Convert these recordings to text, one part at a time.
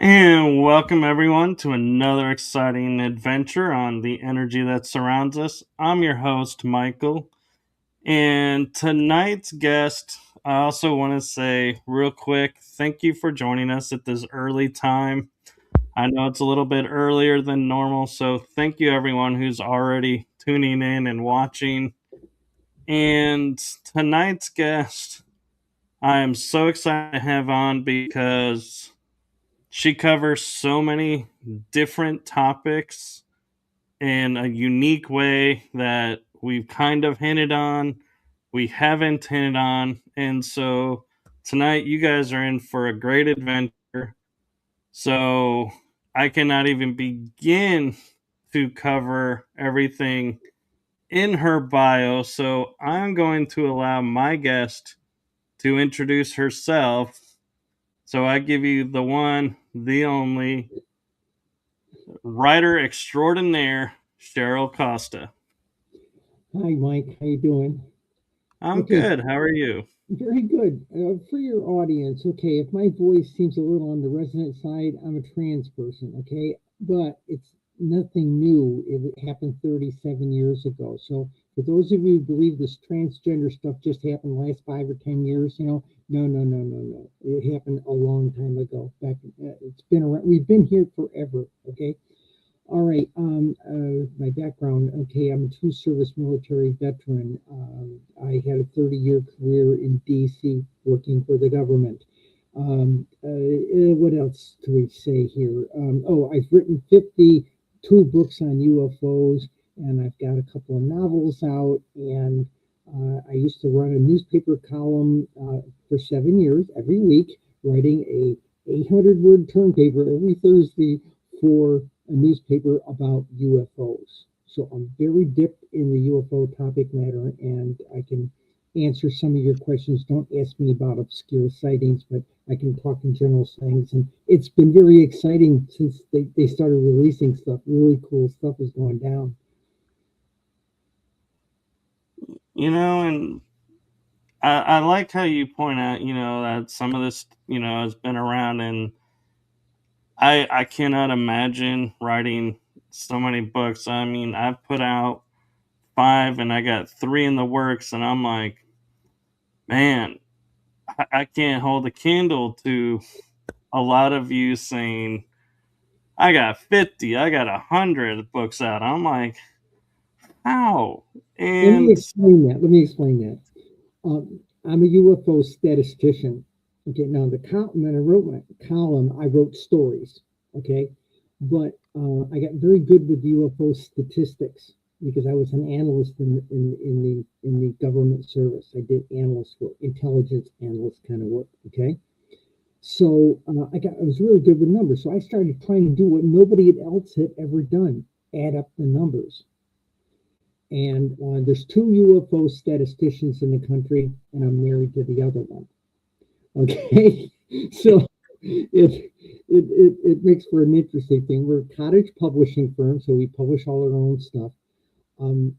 And welcome everyone to another exciting adventure on the energy that surrounds us. I'm your host, Michael. And tonight's guest, I also want to say real quick, thank you for joining us at this early time. I know it's a little bit earlier than normal, so thank you everyone who's already tuning in and watching. And tonight's guest, I am so excited to have on because she covers so many different topics in a unique way that we've kind of hinted on, we haven't hinted on. And so tonight, you guys are in for a great adventure. So I cannot even begin to cover everything in her bio. So I'm going to allow my guest to introduce herself. So I give you the one, the only, writer extraordinaire, Cheryl Costa. Hi, Mike. How you doing? I'm Okay, good. How are you? very good. For your audience, okay, if my voice seems a little on the resonant side, I'm a trans person, okay? But it's nothing new. It happened 37 years ago. So for those of you who believe this transgender stuff just happened last 5 or 10 years, no, no, no, no, no. It happened a long time ago. It's been around. We've been here forever, okay? All right. My background. Okay, I'm a two-service military veteran. I had a 30-year career in D.C. working for the government. What else do we say here? I've written 52 books on UFOs, and I've got a couple of novels out. And I used to run a newspaper column for 7 years every week, writing a 800-word term paper every Thursday for a newspaper about UFOs. So I'm very dipped in the UFO topic matter, and I can answer some of your questions. Don't ask me about obscure sightings, but I can talk in general things. And it's been very exciting since they started releasing stuff. Really cool stuff is going down. And I like how you point out, that some of this, has been around, and I cannot imagine writing so many books. I mean, I've put out 5 and I got 3 in the works, and I'm like, man, I can't hold a candle to a lot of you saying, I got 50, I got 100 books out. I'm like, how? Let me And explain that. Let me explain that. I'm a UFO statistician. Okay, now when I wrote my column, I wrote stories. Okay, but I got very good with UFO statistics because I was an analyst in the government service. I did analyst work, intelligence analyst kind of work. Okay, so I was really good with numbers. So I started trying to do what nobody else had ever done: add up the numbers. And there's 2 UFO statisticians in the country, and I'm married to the other one. Okay, so it makes for an interesting thing. We're a cottage publishing firm, so we publish all our own stuff, um,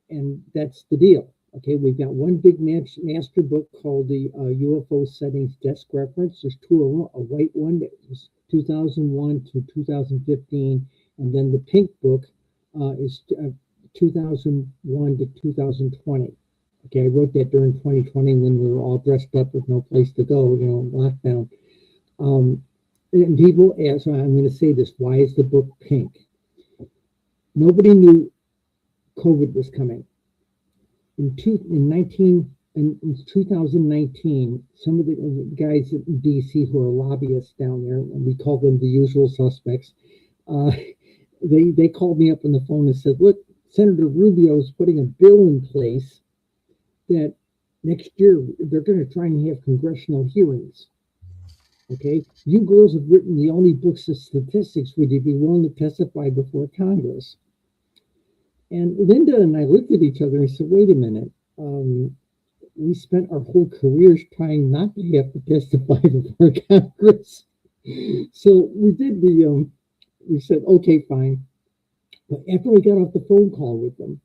and that's the deal. Okay, we've got one big master book called the UFO Settings Desk Reference. There's 2 of them. A white one that was 2001 to 2015, and then the pink book is 2001 to 2020. Okay, I wrote that during 2020 when we were all dressed up with no place to go, lockdown. And people ask, so I'm going to say this, why is the book pink? Nobody knew COVID was coming. In 2019, some of the guys in DC who are lobbyists down there, and we call them the usual suspects, uh, they called me up on the phone and said, look, Senator Rubio is putting a bill in place that next year they're going to try and have congressional hearings. Okay, you girls have written the only books of statistics. Would you be willing to testify before Congress? And Linda and I looked at each other and said, wait a minute. We spent our whole careers trying not to have to testify before Congress. So we did we said, okay, fine. But after we got off the phone call with them,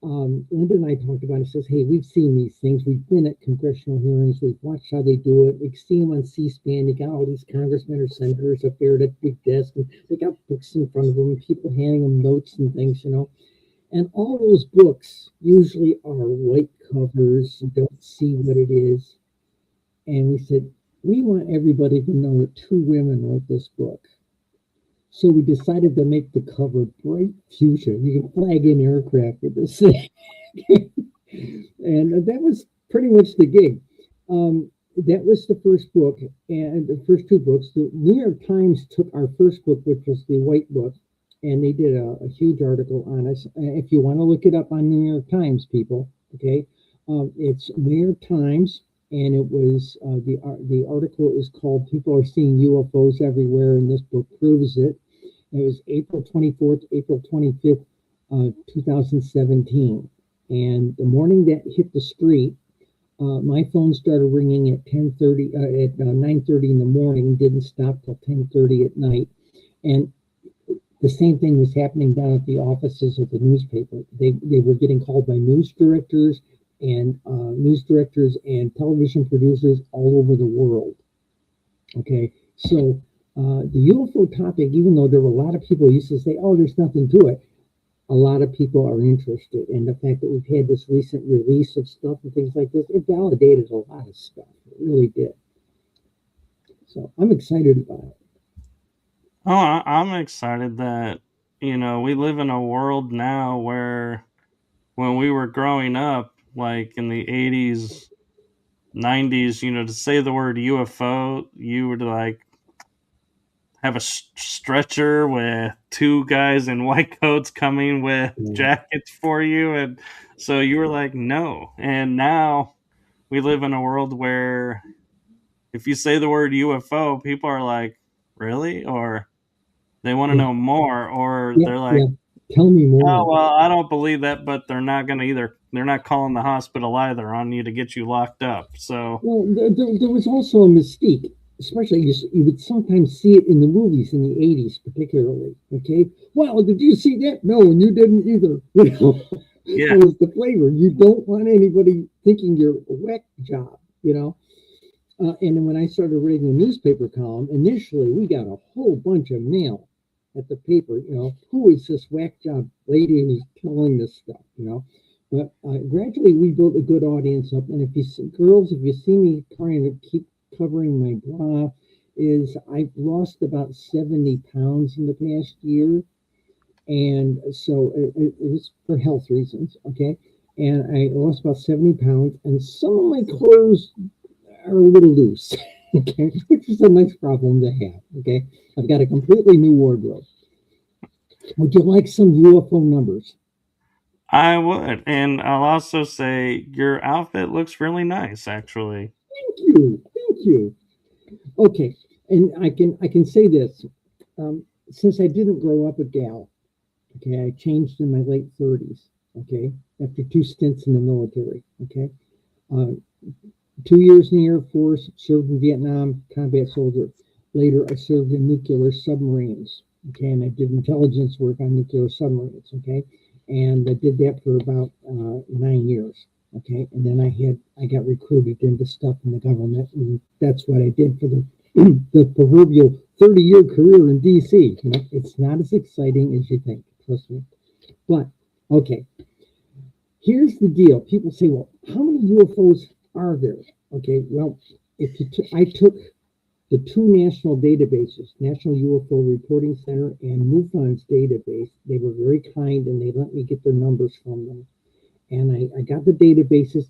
Linda and I talked about it. He says, hey, we've seen these things. We've been at congressional hearings. We've watched how they do it. We've seen them on C-SPAN. You got all these congressmen or senators up there at a big desk, and they got books in front of them, and people handing them notes and things, And all those books usually are white covers. You don't see what it is. And we said, we want everybody to know that two women wrote this book. So we decided to make the cover bright fuchsia. You can flag in aircraft with this thing. And that was pretty much the gig. That was the first book, and the first two books. The New York Times took our first book, which was the white book, and they did a huge article on us. If you want to look it up on New York Times, people, okay, it's New York Times, and it was the article is called "People Are Seeing UFOs Everywhere," and this book proves it. It was April 24th, April 25th, 2017. And the morning that hit the street, my phone started ringing at 10:30, at 9:30 in the morning, didn't stop till 10:30 at night. And the same thing was happening down at the offices of the newspaper. They were getting called by news directors and television producers all over the world. Okay, so the UFO topic, even though there were a lot of people who used to say, oh, there's nothing to it, a lot of people are interested. And the fact that we've had this recent release of stuff and things like this, it validated a lot of stuff. It really did. So I'm excited about it. Oh, I'm excited that, we live in a world now where when we were growing up, like in the 80s, 90s, to say the word UFO, you would like have a stretcher with two guys in white coats coming with jackets for you. And so you were like, no. And now we live in a world where if you say the word UFO, people are like, really? Or they want to know more, or they're like, tell me more. oh, well, I don't believe that, but they're not going to either. They're not calling the hospital either on you to get you locked up. So, well, there was also a mystique, especially you would sometimes see it in the movies in the 80s, particularly. Okay, well, did you see that? No, and you didn't either. yeah, That was the flavor. You don't want anybody thinking you're a whack job, and then when I started reading the newspaper column, initially we got a whole bunch of mail at the paper. Who is this whack job lady who's telling this stuff? But gradually we built a good audience up. And if you see me trying to keep covering my bra, I've lost about 70 pounds in the past year. And so it was for health reasons, okay? And I lost about 70 pounds, and some of my clothes are a little loose, okay? Which is a nice problem to have, okay? I've got a completely new wardrobe. Would you like some UFO numbers? I would. And I'll also say your outfit looks really nice, actually. Thank you. Thank you. Okay. And I can say this. Since I didn't grow up a gal, okay, I changed in my late 30s, okay, after 2 stints in the military, okay. 2 years in the Air Force, served in Vietnam, combat soldier. Later, I served in nuclear submarines, okay, and I did intelligence work on nuclear submarines, okay, and I did that for about 9 years, okay, and then I got recruited into stuff in the government, and that's what I did for the proverbial 30-year career in D.C. It's not as exciting as you think, trust me. But okay, here's the deal. People say, well, how many UFOs are there? Okay, well, I took the 2 national databases, National UFO Reporting Center and MUFON's database. They were very kind, and they let me get their numbers from them. And I got the databases.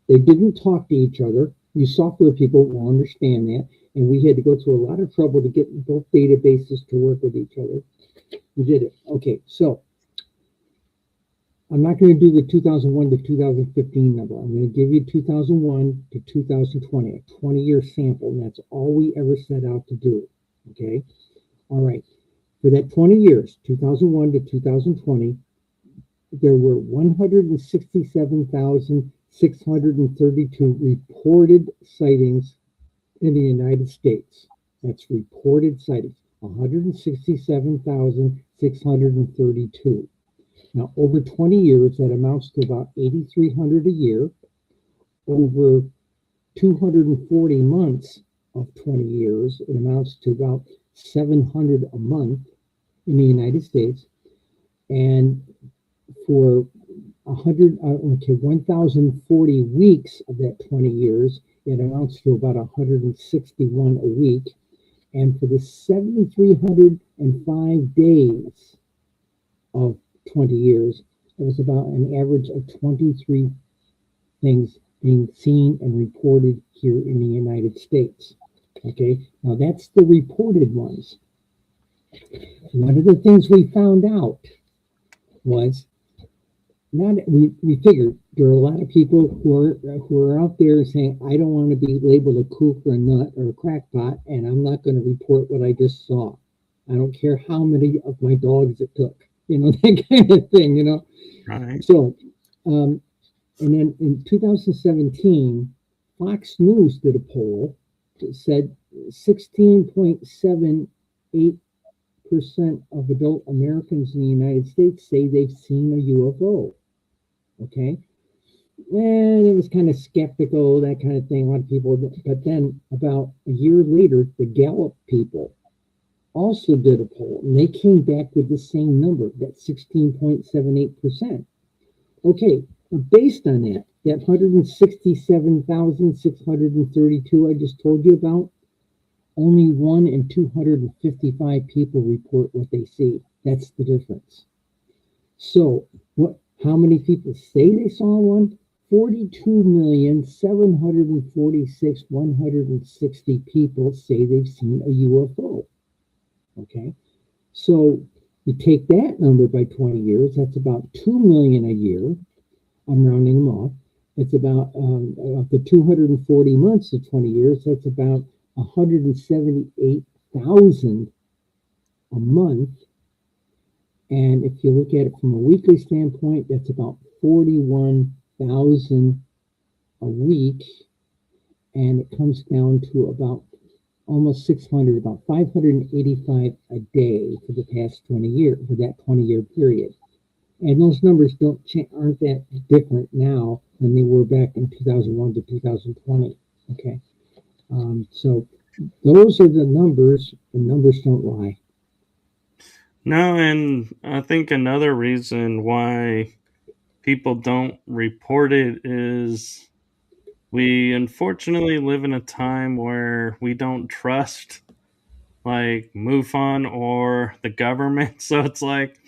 They didn't talk to each other. You software people will understand that. And we had to go through a lot of trouble to get both databases to work with each other. We did it. Okay, so I'm not going to do the 2001 to 2015 number. I'm going to give you 2001 to 2020, a 20-year sample, and that's all we ever set out to do. Okay? All right. For that 20 years, 2001 to 2020, there were 167,632 reported sightings in the United States. That's reported sightings, 167,632. Now, over 20 years, that amounts to about 8,300 a year. Over 240 months of 20 years, it amounts to about 700 a month in the United States. And for 1,040 weeks of that 20 years, it amounts to about 161 a week. And for the 7,305 days of 20 years, it was about an average of 23 things being seen and reported here in the United States. Okay, now that's the reported ones. One of the things we found out was we figured there are a lot of people who are out there saying, I don't want to be labeled a kook or a nut or a crackpot, and I'm not going to report what I just saw. I don't care how many of my dogs it took, that kind of thing, Right. So, and then in 2017, Fox News did a poll that said 16.78% of adult Americans in the United States say they've seen a UFO. Okay. And it was kind of skeptical, that kind of thing. A lot of people, but then about a year later, the Gallup people also did a poll, and they came back with the same number, that 16.78%. Okay, based on that 167,632 I just told you about, only 1 in 255 people report what they see. That's the difference. So, how many people say they saw one? 42,746,160 people say they've seen a UFO. Okay, so you take that number by 20 years, that's about 2 million a year. I'm rounding them off. It's about the 240 months of 20 years, that's about 178,000 a month. And if you look at it from a weekly standpoint, that's about 41,000 a week. And it comes down to about almost 600, about 585 a day for the past 20 years, for that 20-year period. And those numbers aren't that different now than they were back in 2001 to 2020. Okay. So those are the numbers, and numbers don't lie. No, and I think another reason why people don't report it is we unfortunately live in a time where we don't trust like MUFON or the government. So it's like,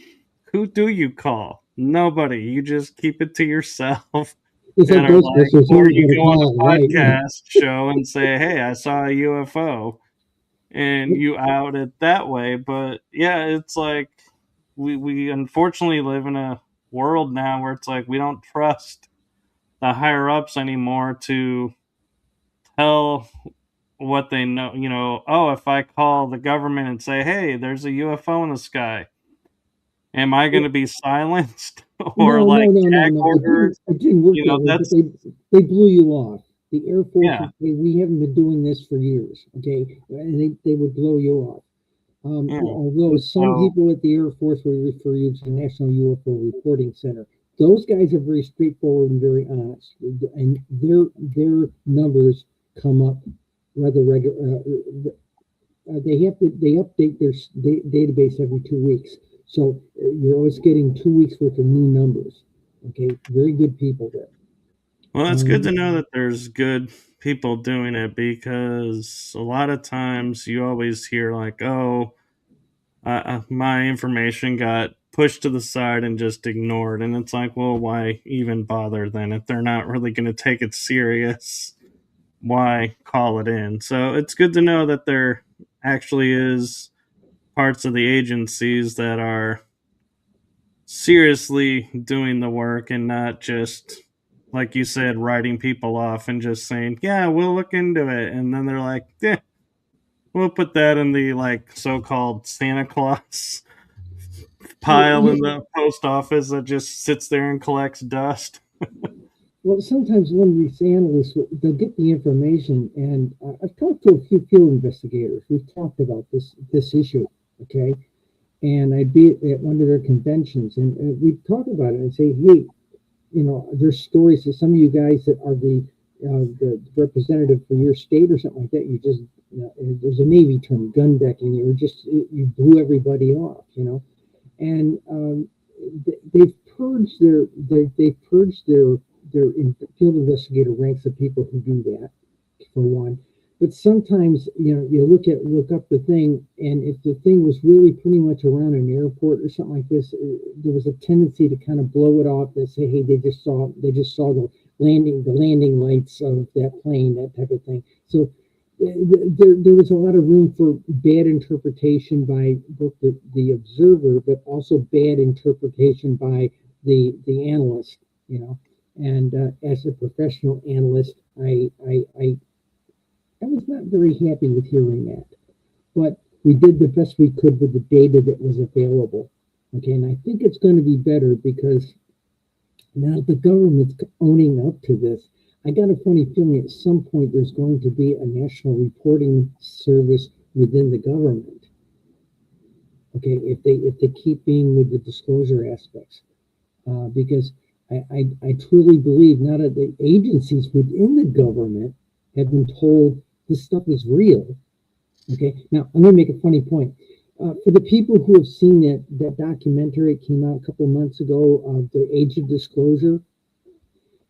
who do you call? Nobody. You just keep it to yourself. It's like And are like, Ghostbusters, or who's you going to go on call? a Right, right. podcast show and say, hey, I saw a UFO, and you out it that way. But yeah, it's like we unfortunately live in a world now where it's like we don't trust the higher ups anymore to tell what they know. Oh, if I call the government and say, hey, there's a UFO in the sky, am I going to be silenced or No, like no, no, no, gag no. ordered? It didn't work that way, but That's, they blew you off. The Air Force yeah, would say, we haven't been doing this for years, okay? And they would blow you off. yeah. Although some So, people at the Air Force will refer you to the National UFO Reporting Center. Those guys are very straightforward and very honest, and their numbers come up rather regular. They update their database every 2 weeks, so you're always getting 2 weeks worth of new numbers. Okay, very good people there. well, it's good to know that there's good people doing it, because a lot of times you always hear like, oh, my information got pushed to the side and just ignored. And it's like, well, why even bother then? If they're not really going to take it serious, why call it in? So it's good to know that there actually is parts of the agencies that are seriously doing the work and not just, like you said, writing people off and just saying, yeah, we'll look into it. And then they're like, yeah, we'll put that in the like so-called Santa Claus pile in the post office that just sits there and collects dust. Well, sometimes one of these analysts, they'll get the information, and I've talked to a few field investigators. We've talked about this issue, okay? and I'd be at one of their conventions, and we'd talk about it and say, hey, there's stories that some of you guys that are the representative for your state or something like that. You just there's a Navy term, gun decking. You blew everybody off, and they've purged they've purged their field investigator ranks of people who do that, for one. But sometimes, you look up the thing, and if the thing was really pretty much around an airport or something like this, there was a tendency to kind of blow it off and say, "Hey, they just saw the landing lights of that plane," that type of thing. So there was a lot of room for bad interpretation by both the observer, but also bad interpretation by the analyst. And as a professional analyst, I was not very happy with hearing that, but we did the best we could with the data that was available. Okay, and I think it's going to be better because now the government's owning up to this. I got a funny feeling at some point there's going to be a national reporting service within the government. Okay, if they keep being with the disclosure aspects, because I truly believe now that the agencies within the government have been told this stuff is real. Okay, now I'm going to make a funny point. For the people who have seen that documentary, it came out a couple of months ago, The Age of Disclosure.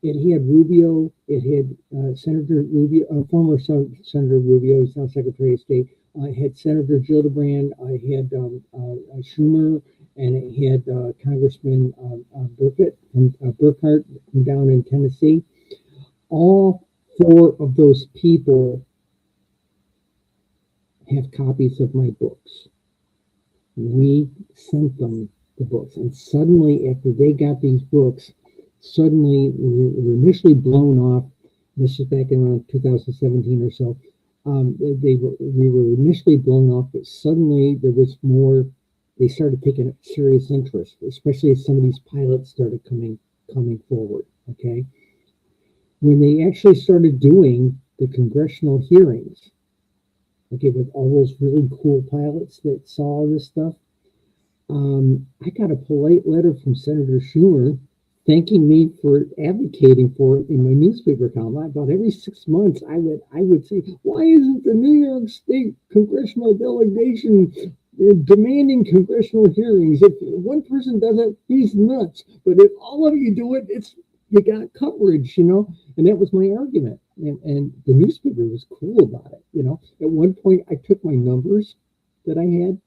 It had Rubio, it had Senator Rubio, former Senator Rubio, he's now Secretary of State. It had Senator Gillibrand, I had Schumer, and it had Congressman Burkhart from down in Tennessee. All four of those people have copies of my books. We sent them the books, and suddenly, after they got these books, suddenly we were initially blown off. This is back in around 2017 or so. We were initially blown off, but suddenly there was more. They started taking a serious interest, especially as some of these pilots started coming forward. Okay, when they actually started doing the congressional hearings, okay, with all those really cool pilots that saw all this stuff, I got a polite letter from Senator Schumer thanking me for advocating for it in my newspaper column. About every 6 months, I would say, why isn't the New York State congressional delegation demanding congressional hearings? If one person does it, he's nuts. But if all of you do it, you got coverage, And that was my argument. And the newspaper was cool about it, At one point, I took my numbers that I had,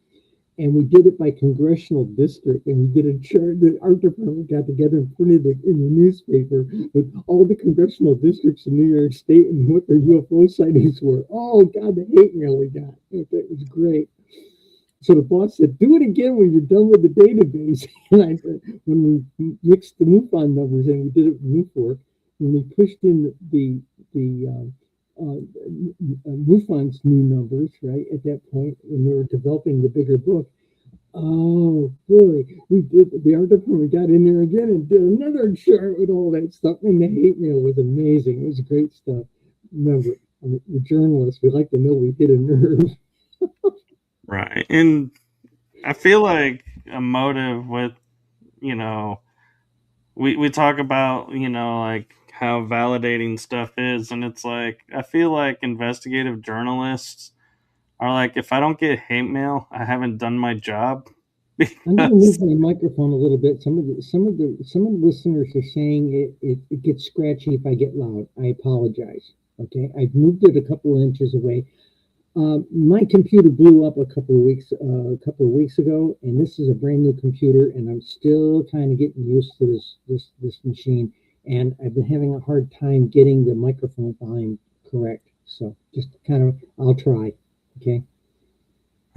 and we did it by congressional district, and we did a chart. The art department got together and printed it in the newspaper with all the congressional districts in New York State and what their UFO sightings were. Oh, God, the hate mail we got. It was great. So the boss said, do it again when you're done with the database. And when we mixed the MUFON numbers and we did it with MUFORC, when we pushed in the MUFON's new numbers, right, at that point, when we were developing the bigger book, oh boy, we did the art department got in there again and did another chart with all that stuff, and the hate mail was amazing. It was great stuff. Remember, we're journalists, we like to know we hit a nerve. Right. And I feel like a motive with, we talk about, like how validating stuff is. And it's like, I feel like investigative journalists are like, if I don't get hate mail, I haven't done my job. I'm going to move my microphone a little bit. Some of the listeners are saying it gets scratchy if I get loud. I apologize. Okay, I've moved it a couple of inches away. My computer blew up a couple of weeks ago, and this is a brand new computer, and I'm still kind of getting used to this machine, and I've been having a hard time getting the microphone volume correct. So just kind of, I'll try. Okay.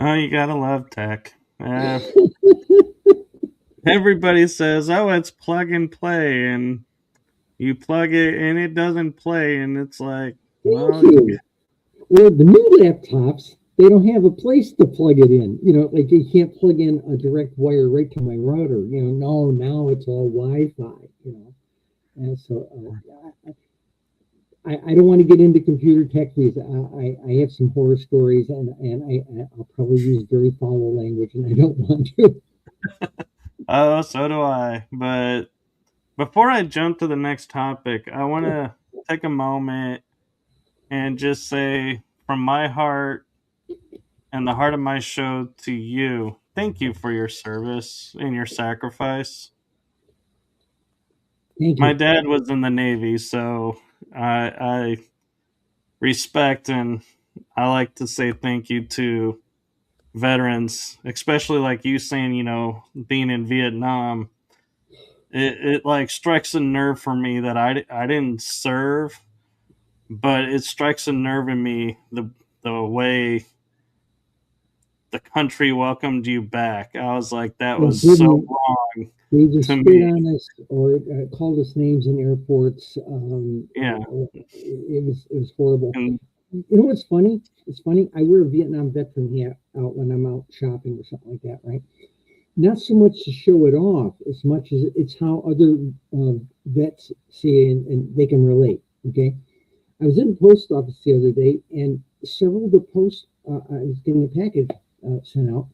Oh, you gotta love tech. Everybody says, "Oh, it's plug and play," and you plug it and it doesn't play, and it's like, Thank well, you. Well, the new laptops, they don't have a place to plug it in. Like you can't plug in a direct wire right to my router. No, now it's all Wi-Fi. And so I don't want to get into computer tech because I have some horror stories and I'll probably use very foul language and I don't want to. Oh, so do I. But before I jump to the next topic, I want to take a moment and just say from my heart and the heart of my show to you, thank you for your service and your sacrifice. Thank My you. dad was in the Navy, so I respect and I like to say thank you to veterans, especially like you saying, being in Vietnam. It like strikes a nerve for me that I didn't serve, but it strikes a nerve in me the way the country welcomed you back. I was like, that Well, was so didn't wrong they either to spit me. on us or called us names in airports? Yeah, It was horrible. and You know what's funny? It's funny. I wear a Vietnam veteran hat out when I'm out shopping or something like that, right? Not so much to show it off as much as it's how other vets see it and they can relate. Okay. I was in the post office the other day and several of the I was getting a package sent out,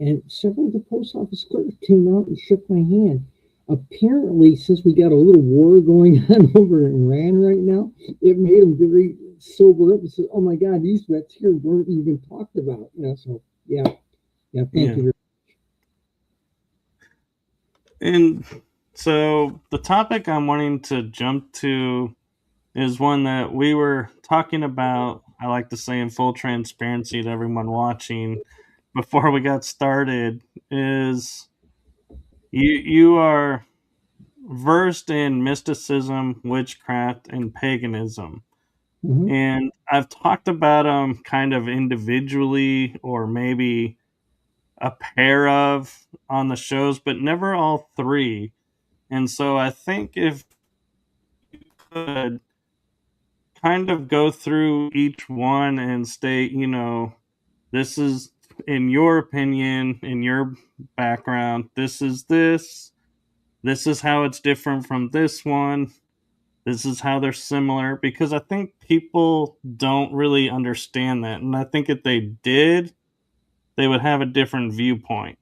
and several of the post office clerks came out and shook my hand. Apparently, since we got a little war going on over in Iran right now, it made them very sober up and said, "Oh my God, these vets here weren't even talked about." So yeah, yeah. Thank yeah, you. and so the topic I'm wanting to jump to is one that we were talking about. I like to say in full transparency to everyone watching before we got started is you are versed in mysticism, witchcraft, and paganism. Mhm. And I've talked about them kind of individually or maybe a pair of on the shows, but never all three. And so I think if you could kind of go through each one and state, this is in your opinion, in your background, this is how it's different from this one. This is how they're similar because I think people don't really understand that. And I think if they did, they would have a different viewpoint.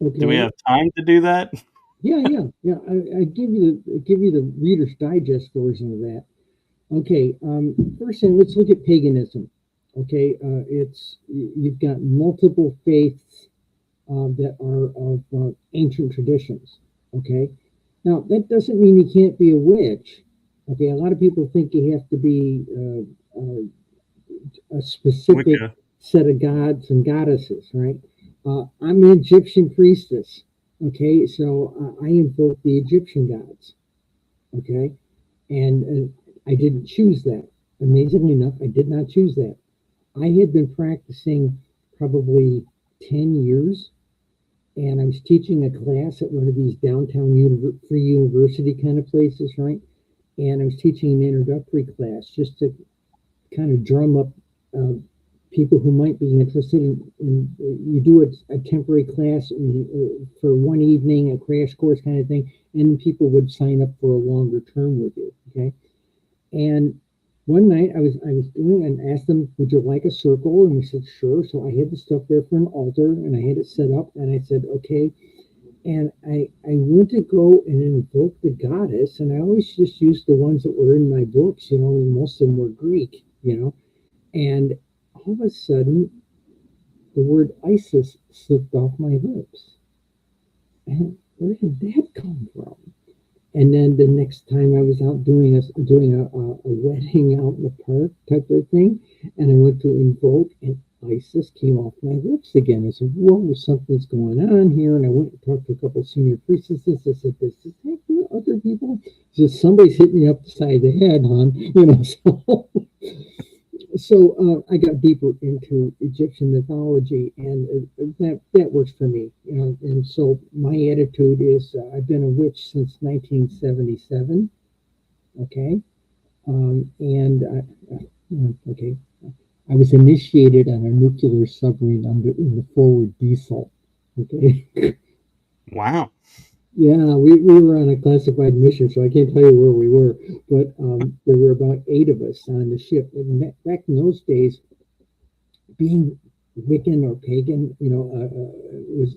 Do we Okay. have time to do that? Yeah, yeah, yeah. I give you the Reader's Digest version of that. Okay. First thing, let's look at paganism. Okay. You've got multiple faiths that are of ancient traditions. Okay. Now that doesn't mean you can't be a witch. Okay. A lot of people think you have to be a specific Wicca. set of gods and goddesses, right? I'm an Egyptian priestess. Okay, so I invoke the Egyptian gods. Okay, and I didn't choose that. Amazingly enough, I did not choose that. I had been practicing probably 10 years, and I was teaching a class at one of these downtown free university kind of places, right? And I was teaching an introductory class just to kind of drum up uh, people who might be interested in you do a temporary class for one evening, a crash course kind of thing, and people would sign up for a longer term with you. Okay, and one night I was doing and asked them, "Would you like a circle?" And we said, "Sure." So I had the stuff there for an altar, and I had it set up, and I said, "Okay." And I went to go and invoke the goddess, and I always just used the ones that were in my books, and most of them were Greek. And all of a sudden, the word ISIS slipped off my lips. And where did that come from? And then the next time I was out doing a wedding out in the park type of thing, and I went to invoke, and ISIS came off my lips again. I said, "Whoa, something's going on here." And I went and talked to a couple of senior priestesses. I said, "Does this happen to other people?" She said, "Somebody's hit me up the side of the head, hon." So I got deeper into Egyptian mythology, and that works for me. And so my attitude is I've been a witch since 1977. Okay, okay, I was initiated on a nuclear submarine in the forward diesel. Okay, Wow. Yeah, we were on a classified mission, so I can't tell you where we were, but there were about 8 of us on the ship. And back in those days, being Wiccan or pagan, was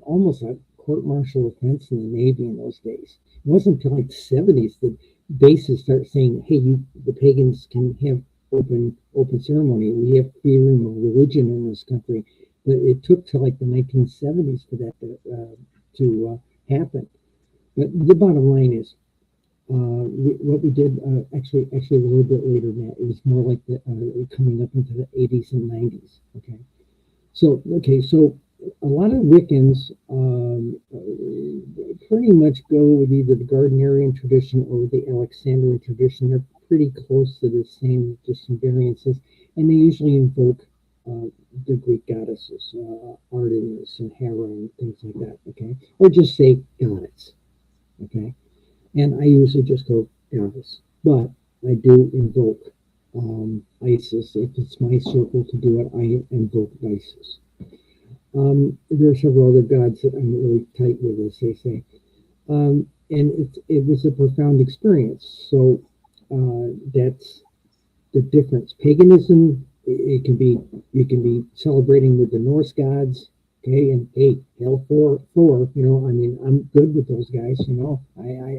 almost a court-martial offense in the Navy in those days. It wasn't until like the 70s that bases start saying, "Hey, the pagans can have open ceremony. We have freedom of religion in this country." But it took till like the 1970s for that to happen. But the bottom line is, what we did actually a little bit later than that. It was more like coming up into the 80s and 90s. So a lot of Wiccans pretty much go with either the Gardnerian tradition or the Alexandrian tradition. They're pretty close to the same, just some variances, and they usually invoke the Greek goddesses, Artemis and Hera and things like that. Okay, or just say goddess. Okay. And I usually just go goddess, but I do invoke Isis. If it's my circle to do it, I invoke Isis. There are several other gods that I'm really tight with, as they say. And it was a profound experience. So that's the difference. Paganism, you can be celebrating with the Norse gods. Okay, and hey, hell for I mean, I'm good with those guys. I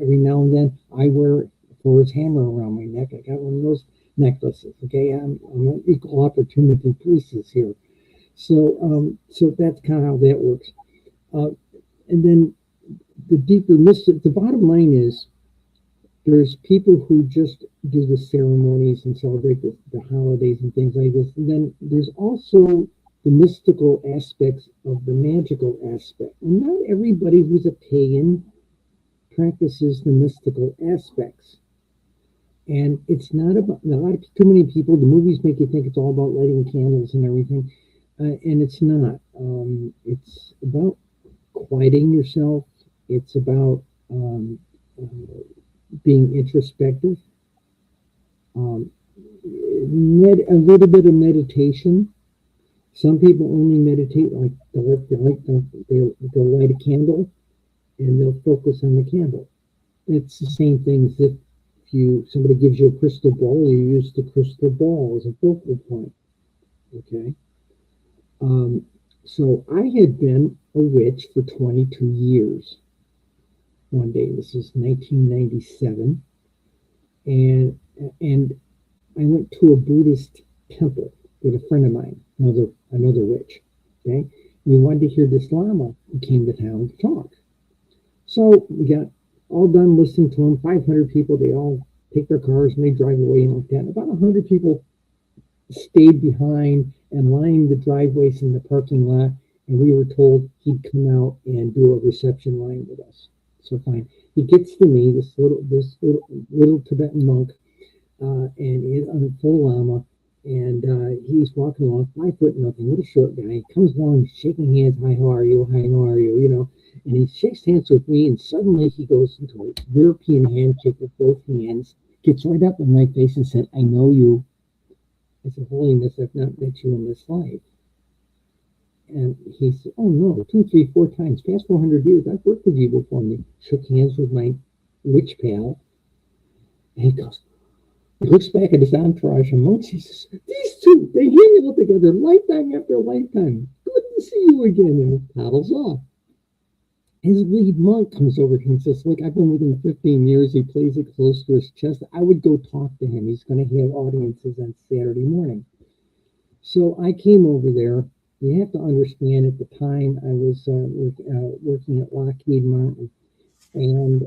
every now and then I wear Thor's hammer around my neck. I got one of those necklaces. Okay, I'm an equal opportunity priestess here. So that's kind of how that works. And then the deeper mystic. The bottom line is, there's people who just do the ceremonies and celebrate the holidays and things like this. And then there's also the mystical aspects of the magical aspect. And not everybody who's a pagan practices the mystical aspects. And it's not about too many people. The movies make you think it's all about lighting candles and everything, and it's not. It's about quieting yourself. It's about being introspective. A little bit of meditation. Some people only meditate like they'll light a candle and they'll focus on the candle. It's the same thing as if somebody gives you a crystal ball, you use the crystal ball as a focal point. Okay. So I had been a witch for 22 years. One day, this is 1997, and I went to a Buddhist temple with a friend of mine, another witch. Okay, we wanted to hear this Lama who came to town to talk. So we got all done listening to him. 500 people, they all take their cars and they drive away and like that. About 100 people stayed behind and lined the driveways in the parking lot, and we were told he'd come out and do a reception line with us. So fine. He gets to me, this little Tibetan monk, and he's on a full Lama, and he's walking along, 5 foot nothing, little short guy. He comes along, shaking hands, hi, how are you, and he shakes hands with me, and suddenly he goes into a European handshake with both hands, gets right up in my face and said, I know you. I said, Holiness, I've not met you in this life. And he said, oh no, 2, 3, 4 times, past 400 years, I've worked with you before. And he shook hands with my witch pal. And he looks back at his entourage and monks. He says, these two, they hang out together lifetime after lifetime. Good to see you again. And he paddles off. His lead monk comes over to him and says, look, I've been with him 15 years. He plays it close to his chest. I would go talk to him. He's going to have audiences on Saturday morning. So I came over there. You have to understand, at the time I was working at Lockheed Martin, and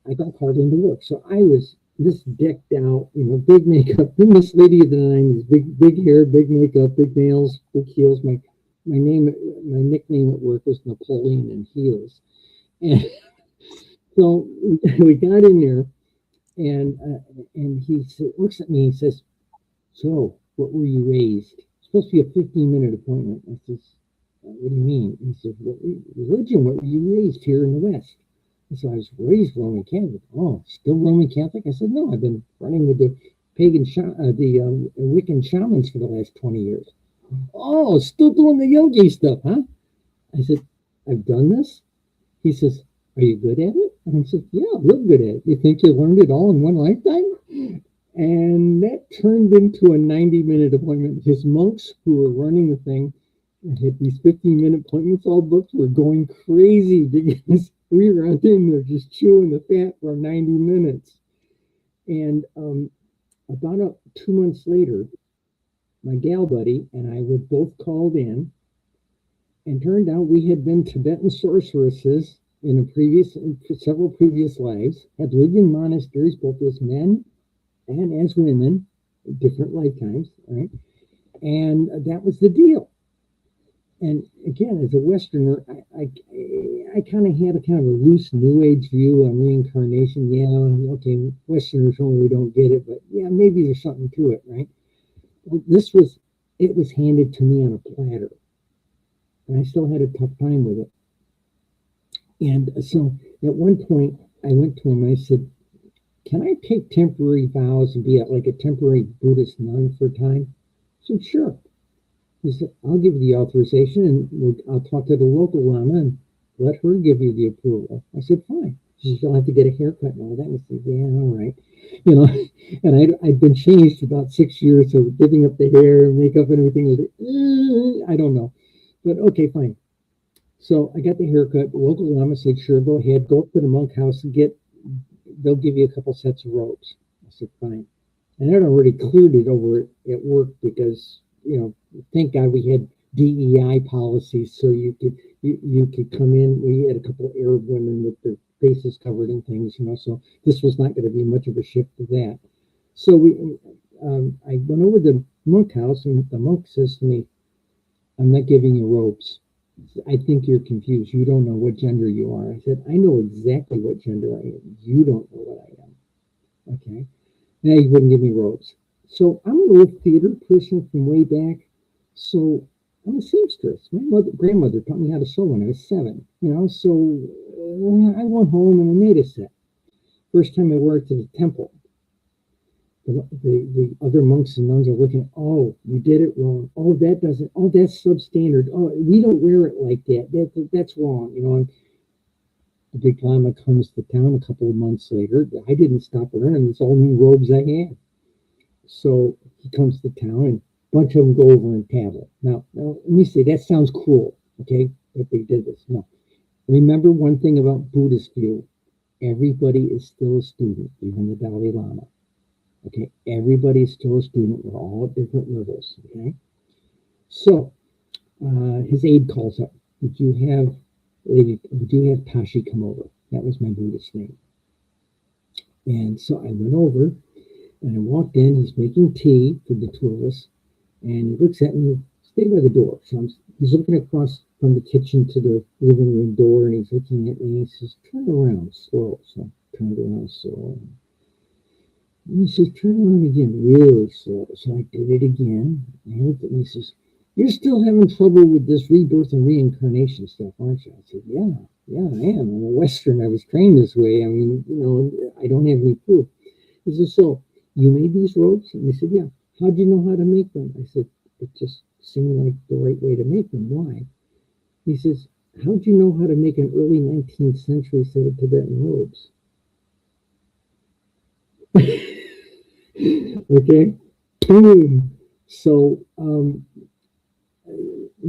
I got called into work. So I was just decked out, big makeup, the Miss Lady of the 90s, big hair, big makeup, big nails, big heels. My nickname at work was Napoleon in heels. And so we got in there, and he looks at me and says, so what were you raised? It's supposed to be a 15-minute appointment. I says, what do you mean? He says, what religion? What were you raised here in the West? I said, I was raised Roman Catholic. Oh, still Roman Catholic? I said, no, I've been running with the pagan, Wiccan shamans for the last 20 years. Oh, still doing the yogi stuff, huh? I said, I've done this? He says, are you good at it? And I said, yeah, real good at it. You think you learned it all in one lifetime? And that turned into a 90-minute appointment. His monks who were running the thing had these 15-minute appointments all booked, were going crazy because we were out there just chewing the fat for 90 minutes. And about 2 months later, my gal buddy and I were both called in, and turned out we had been Tibetan sorceresses in several previous lives, had lived in monasteries both as men and as women, different lifetimes, right? And that was the deal. And again, as a Westerner, I kind of had a kind of a loose New Age view on reincarnation. Yeah, okay, Westerners only don't get it, but yeah, maybe there's something to it, right? Well, it was handed to me on a platter, and I still had a tough time with it. And so at one point, I went to him and I said, can I take temporary vows and be like a temporary Buddhist nun for a time? He said, sure. He said, I'll give you the authorization, and I'll talk to the local lama and let her give you the approval. I said, fine. She said, you'll have to get a haircut and all that. And I said, yeah, all right. You know, and I'd been changed about 6 years, so giving up the hair and makeup and everything was like, I don't know. But okay, fine. So I got the haircut. The local lama said, sure, go ahead. Go up to the monk house and they'll give you a couple sets of robes. I said, fine. And I'd already cleared it over at work because, you know, thank God we had DEI policies, so you could come in. We had a couple of Arab women with their faces covered in things, you know, so this was not going to be much of a shift to that. So I went over to the monk house, and the monk says to me, I'm not giving you robes. I think you're confused. You don't know what gender you are. I said, I know exactly what gender I am. You don't know what I am. Okay. Now he wouldn't give me robes. So I'm an old theater person from way back. So I'm a seamstress. My grandmother taught me how to sew when I was 7. You know, so I went home and I made a set. First time I wore it to the temple. The other monks and nuns are looking, oh, you did it wrong. Oh, that doesn't, oh, that's substandard. Oh, we don't wear it like that. That's wrong. You know, and the big lama comes to town a couple of months later. I didn't stop learning. It's all new robes I had. So he comes to town, and a bunch of them go over and tablet. Now, let me say, that sounds cruel, okay, that they did this. No. Remember one thing about Buddhist view. Everybody is still a student, even the Dalai Lama. Okay, everybody's still a student. We're all at different levels. Okay, so his aide calls up. Would you have Tashi come over? That was my Buddhist name. And so I went over and I walked in. He's making tea for the two of us, and he looks at me. Stay by the door. So he's looking across from the kitchen to the living room door, and he's looking at me. And he says, "Turn around slow." So I turned around slow. And he says, turn around again, really slow. So I did it again. And he looked at me and says, you're still having trouble with this rebirth and reincarnation stuff, aren't you? I said, yeah, I am. I'm a Western. I was trained this way. I mean, you know, I don't have any proof. He says, so you made these robes? And he said, yeah. How'd you know how to make them? I said, it just seemed like the right way to make them. Why? He says, how'd you know how to make an early 19th century set of Tibetan robes? Okay. So, in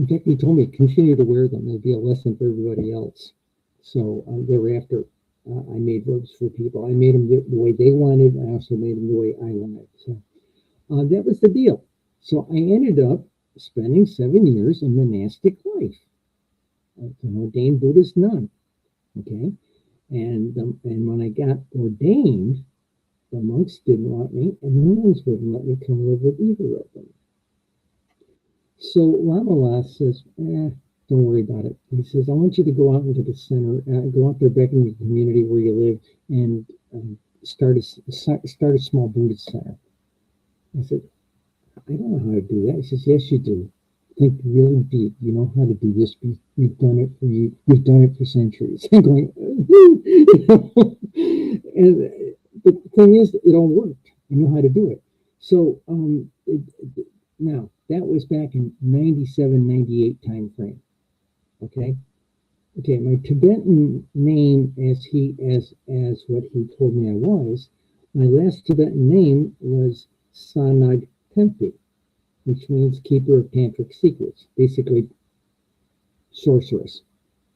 fact, he told me continue to wear them. It'll be a lesson for everybody else. So thereafter, I made robes for people. I made them the way they wanted. I also made them the way I wanted. So that was the deal. So I ended up spending 7 years in monastic life, an ordained Buddhist nun. Okay, and when I got ordained, the monks didn't want me, and the nuns wouldn't let me come live with either of them. So Lama says, don't worry about it. He says, I want you to go out into the center, go out there back in the community where you live, and start a small Buddhist center. I said, I don't know how to do that. He says, yes, you do. Think really deep. You know how to do this. You've done it for you. You've done it for centuries. I'm going, and the thing is, it all worked. I know how to do it. So now, that was back in 97, 98 time frame. Okay? Okay, my Tibetan name, as what he told me I was, my last Tibetan name was Sanag Tempi, which means keeper of tantric secrets, basically sorceress.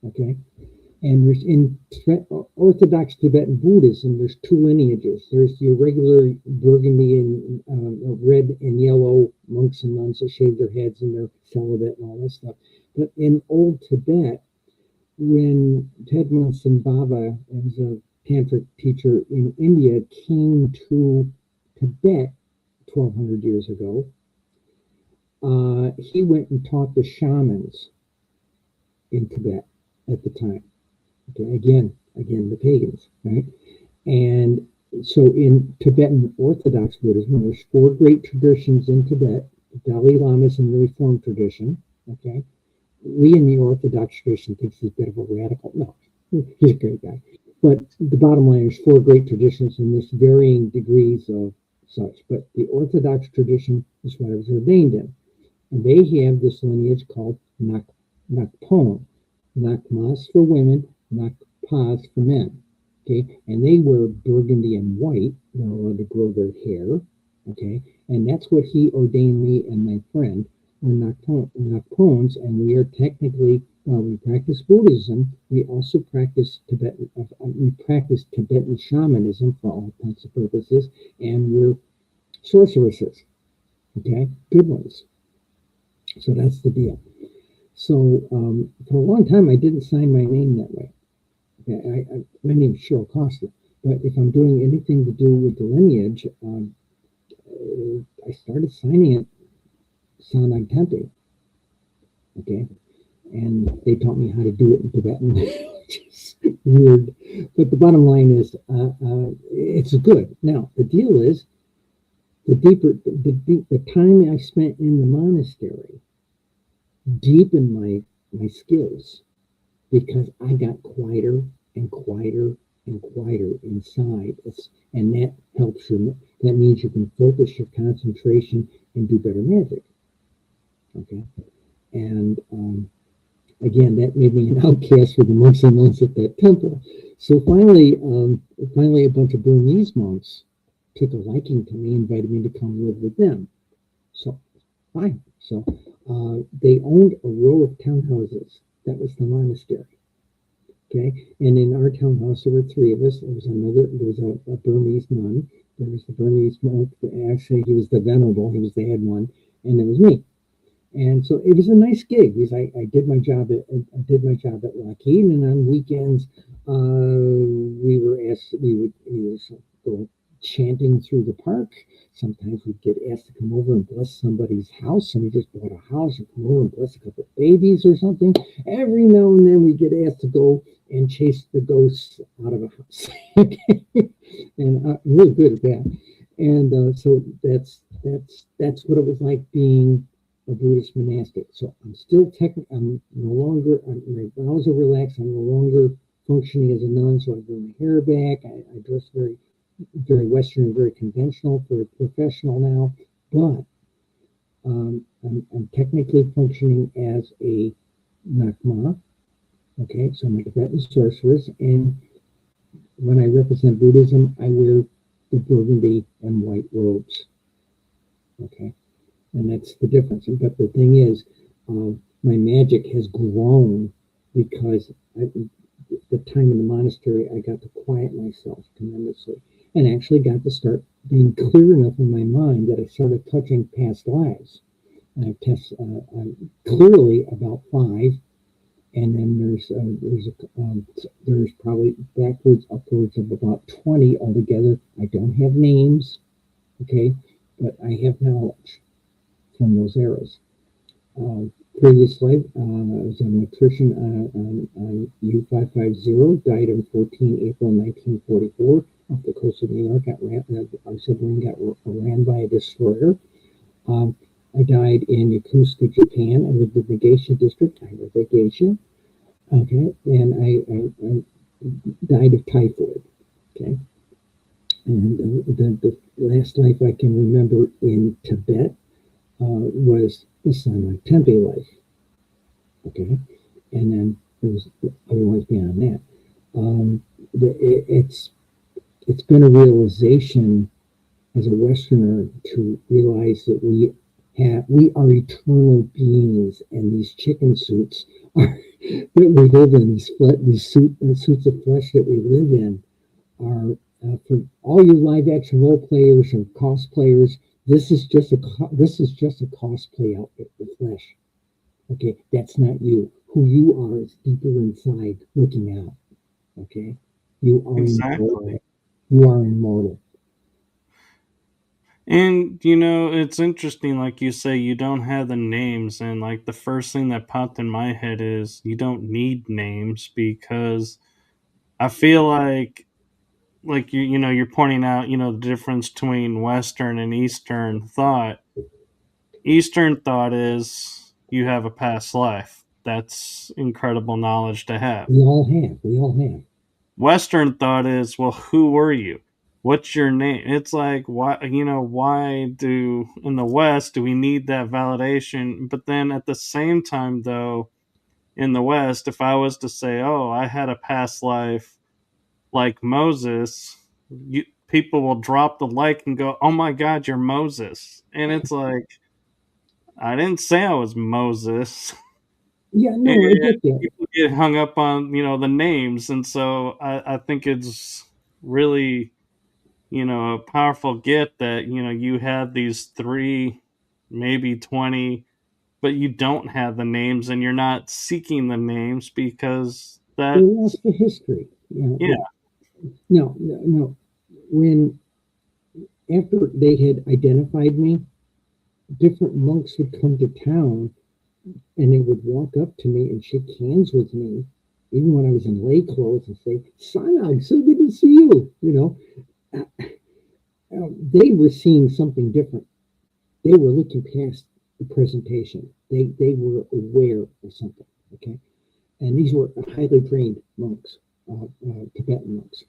Okay, and there's in Orthodox Tibetan Buddhism, there's two lineages. There's your regular burgundy and red and yellow monks and nuns that shave their heads and they're celibate and all that stuff. But in Old Tibet, when Tedmonson Baba, as a tantric teacher in India, came to Tibet 1,200 years ago, he went and taught the shamans in Tibet at the time. Okay, again, the pagans, right? And so in Tibetan Orthodox Buddhism, there's four great traditions in Tibet. The Dalai Lama's in the Reformed tradition, okay? We in the Orthodox tradition think he's a bit of a radical. No, he's a great guy. But the bottom line is four great traditions, and there's varying degrees of such. But the Orthodox tradition is what I was ordained in. And they have this lineage called Nakpon. Nakmas for women, Nakpas for men. Okay, and they wear burgundy and white. They're allowed to grow their hair. Okay, and that's what he ordained me and my friend. We're Nakpons, and we are technically, we practice Buddhism. We also practice Tibetan shamanism for all intents and purposes, and we're sorceresses. Okay, good ones. So that's the deal. So for a long time, I didn't sign my name that way. Okay, my name is Cheryl Costa, but if I'm doing anything to do with the lineage, I started signing it Sanag Tempe. Okay, and they taught me how to do it in Tibetan, which is weird. But the bottom line is, it's good. Now the deal is, the time I spent in the monastery deepened my skills, because I got quieter and quieter and quieter inside. And that helps you. That means you can focus your concentration and do better magic. Okay. And again, that made me an outcast for the monks and nuns at that temple. So finally, a bunch of Burmese monks took a liking to me, invited me to come live with them. So fine. So they owned a row of townhouses. That was the monastery. Okay, and in our townhouse there were three of us. There was a Burmese nun. There was the Burmese monk. Actually, he was the venerable. He was the head one, and there was me. And so it was a nice gig, because I did my job at Lockheed, and on weekends we would either go chanting through the park. Sometimes we'd get asked to come over and bless somebody's house. Somebody just bought a house, and come over and bless a couple of babies or something. Every now and then we get asked to go and chase the ghosts out of a house. And I'm really good at that. And so that's what it was like being a Buddhist monastic. So I'm still I'm no longer, my vows are relaxed. I'm no longer functioning as a nun, so I grow my hair back. I dress very, very Western and very conventional for a professional now, but I'm technically functioning as a Nakma. Okay, so I'm a Tibetan sorceress, and when I represent Buddhism, I wear the burgundy and white robes. Okay, and that's the difference. But the thing is, my magic has grown because the time in the monastery, I got to quiet myself tremendously, and actually got to start being clear enough in my mind that I started touching past lives. And I've tested clearly about 5. And then there's probably upwards of about 20 altogether. I don't have names, okay, but I have knowledge from those eras. Previous life, I was an electrician on U-550, died on 14 April 1944 off the coast of New York. Our submarine got ran by a destroyer. I died in Yokosuka, Japan. I lived in the Geisha district. I lived at Geisha. Okay, and I died of typhoid. Okay, and the last life I can remember in Tibet was the Sanag Tempe life. Okay, and then there was otherwise beyond that. It's been a realization as a Westerner to realize that we are eternal beings, and these chicken suits are, that we live in, these suits of flesh that we live in, are for all you live action role players and cosplayers. This is just a cosplay outfit, the flesh. Okay, that's not you. Who you are is deeper inside, looking out. Okay, you are immortal. Exactly. You are immortal. And it's interesting, like you say, you don't have the names, and like the first thing that popped in my head is you don't need names because I feel like you're pointing out, the difference between Western and Eastern thought. Eastern thought is you have a past life. That's incredible knowledge to have. We all have. We all have. Western thought is, well, who were you? What's your name? It's like, why do in the West do we need that validation? But then at the same time, though, in the West, if I was to say, oh, I had a past life like Moses, people will drop the like and go, oh my God, you're Moses. And it's like, I didn't say I was Moses. Yeah, And no, I get that. people get hung up on, the names. And so I think it's really, a powerful get that, you have these three, maybe 20, but you don't have the names and you're not seeking the names because They're that, lost to history. yeah, No, no, no. When after they had identified me, different monks would come to town and they would walk up to me and shake hands with me, even when I was in lay clothes, and say, "Sanag, so good to see you." They were seeing something different. They were looking past the presentation. They were aware of something. Okay, and these were highly trained monks, Tibetan monks.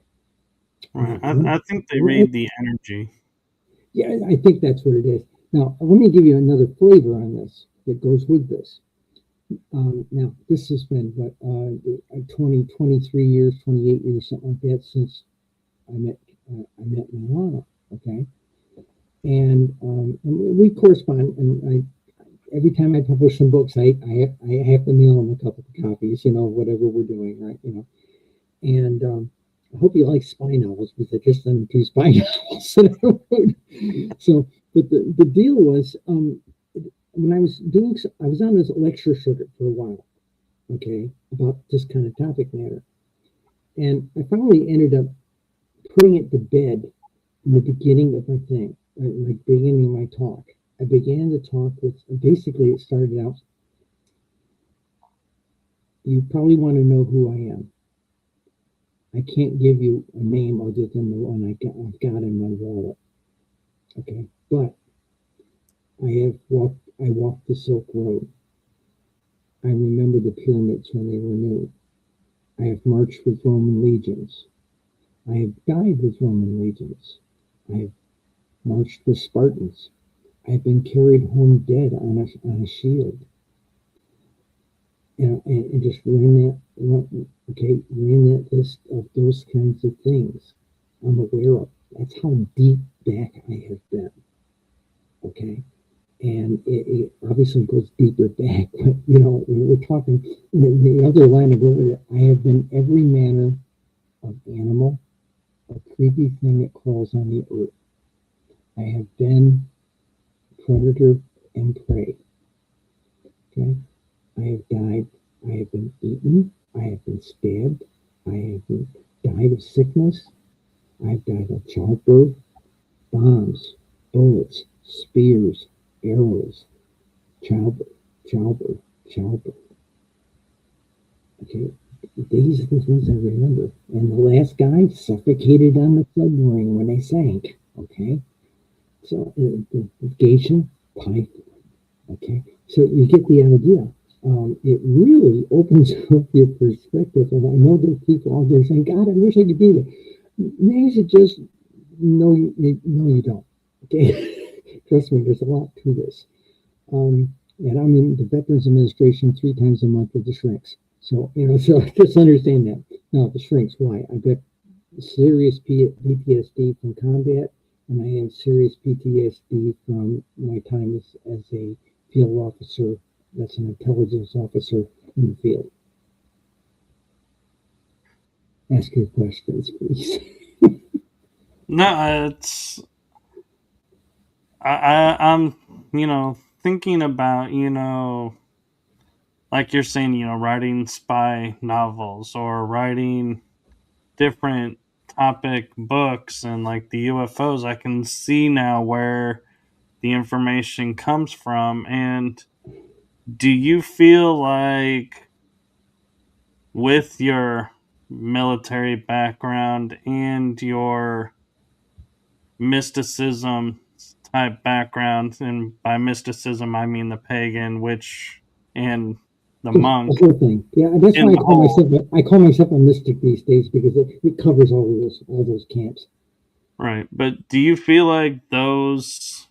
right. One, I think they read the energy. yeah, I think that's what it is. Now, let me give you another flavor on this that goes with this. Now, this has been what 20, 23 years, 28 years, something like that, since I met Milana. Okay, and we correspond, and every time I publish some books, I have to mail them a couple of copies, whatever we're doing, right? And I hope you like spy novels, because I just done 2 spy novels that I wrote. So, but the deal was, when I was on this lecture circuit for a while, okay, about this kind of topic matter, and I finally ended up putting it to bed in the beginning of my thing, like beginning of my talk. I began to talk with, basically, it started out, you probably want to know who I am. I can't give you a name other than the one I've got in my wallet. Okay, but I walked the Silk Road. I remember the pyramids when they were new. I have marched with Roman legions. I have died with Roman legions. I have marched with Spartans. I have been carried home dead on a shield. And just ran that list of those kinds of things I'm aware of. That's how deep back I have been. Okay. And it obviously goes deeper back, but we're talking the other line of it. I have been every manner of animal, a creepy thing that crawls on the earth. I have been predator and prey. Okay, I have died. I have been eaten. I have been stabbed. I have died of sickness. I have died of childbirth, bombs, bullets, spears, arrows, childbirth, childbirth, childbirth. Okay, these are the things I remember. And the last guy suffocated on the submarine when they sank. Okay, so the vocation, python. Okay, so you get the idea. It really opens up your perspective. And I know there's people out there saying, "God, I wish I could be there." Maybe you should just no, you don't. Okay, trust me, there's a lot to this. And I'm in the Veterans Administration 3 times a month with the shrinks. So, so just understand that. Now, the shrinks, why? I've got serious PTSD from combat, and I have serious PTSD from my time as a field officer, that's an intelligence officer in the field. Ask your questions, please. No, I'm thinking about like you're saying, writing spy novels or writing different topic books and like the UFOs. I can see now where the information comes from. And do you feel like with your military background and your mysticism type background, and by mysticism I mean the pagan witch and the Just the monk whole thing. Yeah, that's in why the whole, I call myself a mystic these days, because it covers all those camps. right? But do you feel like those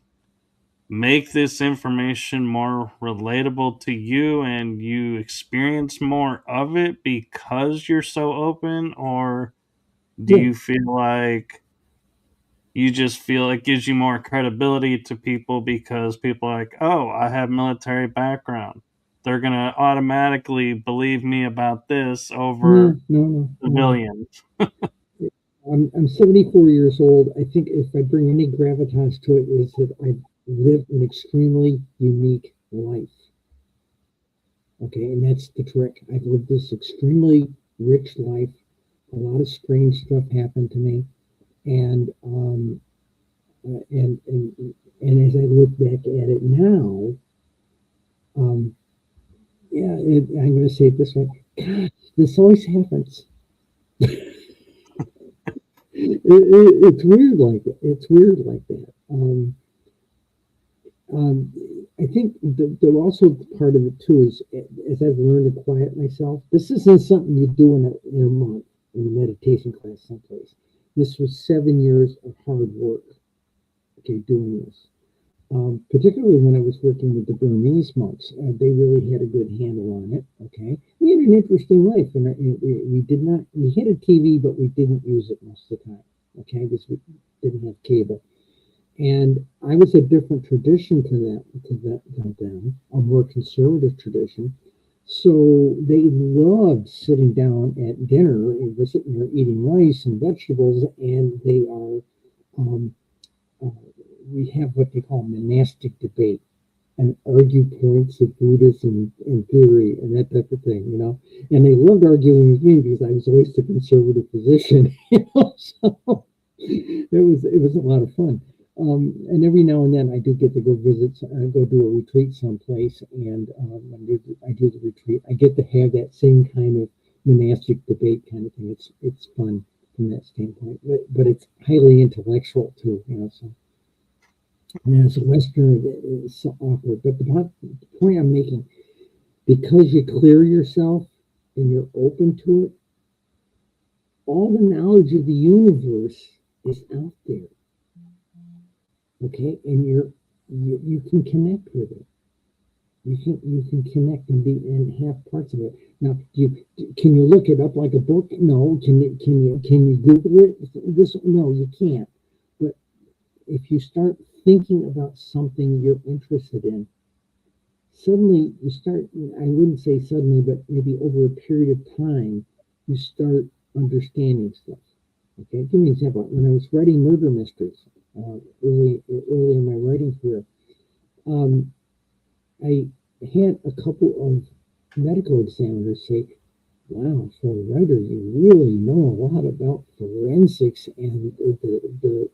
make this information more relatable to you and you experience more of it because you're so open, or do Yeah. you feel like you just feel it gives you more credibility to people because people are like, oh, I have military background, they're gonna automatically believe me about this No, over no, no, no. civilians? I'm 74 years old. I think if I bring any gravitas to it, is that I've lived an extremely unique life. Okay, and that's the trick. I've lived this extremely rich life. A lot of strange stuff happened to me, and and as I look back at it now, um, yeah, I'm going to say it this way: God, this always happens. It's weird like that. It's weird like that. Um, I think the also part of it too is, as I've learned to quiet myself. This isn't something you do in a month in a meditation class someplace. This was 7 years of hard work. Okay, doing this. Particularly when I was working with the Burmese monks, they really had a good handle on it. Okay, we had an interesting life, and we did not. We had a TV, but we didn't use it most of the time. Okay, because we didn't have cable. And I was a different tradition than them, a more conservative tradition. So they loved sitting down at dinner, and we're sitting there eating rice and vegetables, and they are, um, uh, we have what they call monastic debate and argue points of Buddhism and theory and that type of thing. And they loved arguing with me because I was always the conservative position. So it was a lot of fun. And every now and then I do get to go visit, go do a retreat someplace, and I do the retreat. I get to have that same kind of monastic debate kind of thing. It's fun from that standpoint, but it's highly intellectual too. So. And as a Westerner, it's so awkward. But the point I'm making, because you clear yourself and you're open to it, all the knowledge of the universe is out there. Okay, and you can connect with it. You can connect and have parts of it. Now, can you look it up like a book? No. Can you Google it? No, you can't. But if you start thinking about something you're interested in, suddenly you start, I wouldn't say suddenly, but maybe over a period of time, you start understanding stuff. Okay, give me an example. When I was writing murder mysteries early in my writing career, um, I had a couple of medical examiners say, "Wow, for a writer, you really know a lot about forensics and the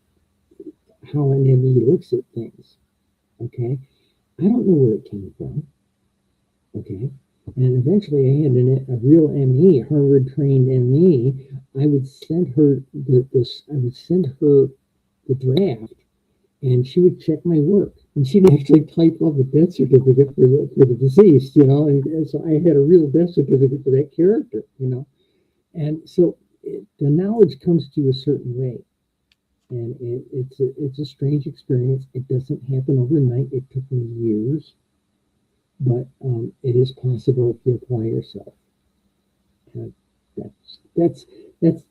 how an ME looks at things." Okay, I don't know where it came from. Okay, and eventually I had a real ME, Harvard trained ME. I would send her I would send her the draft, and she would check my work, and she'd actually type up a death certificate for the deceased. And so I had a real death certificate for that character. And so the knowledge comes to you a certain way, and it's a strange experience. It doesn't happen overnight. It took me years, but it is possible if you apply yourself. Uh, that's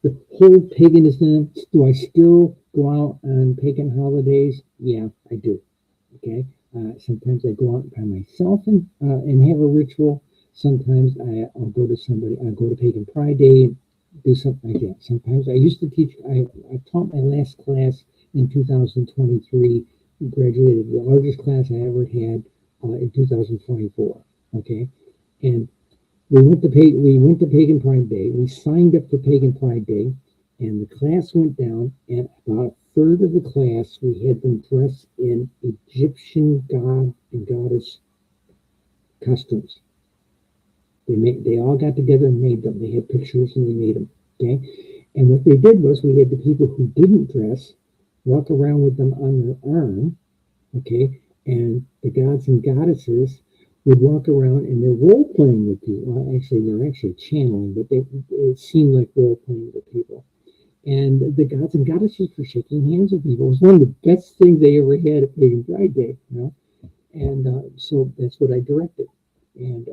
the whole paganism. Do I still go out on pagan holidays? Yeah, I do. Okay. Sometimes I go out by myself and have a ritual. Sometimes I'll go to somebody. I'll go to Pagan Pride Day and do something like that. Sometimes I used to teach. I taught my last class in 2023. Graduated the largest class I ever had in 2024. Okay, and we went to Pagan Pride Day. We signed up for Pagan Pride Day, and the class went down. And about a third of the class, we had them dress in Egyptian god and goddess costumes. They all got together and made them. They had pictures and they made them. Okay, and what they did was we had the people who didn't dress walk around with them on their arm. Okay, and the gods and goddesses would walk around and they're role playing with people. Well, actually, they're actually channeling, but it seemed like role playing with people. And the gods and goddesses were shaking hands with people. It was one of the best things they ever had at Pagan Pride Day, you know. And so that's what I directed. And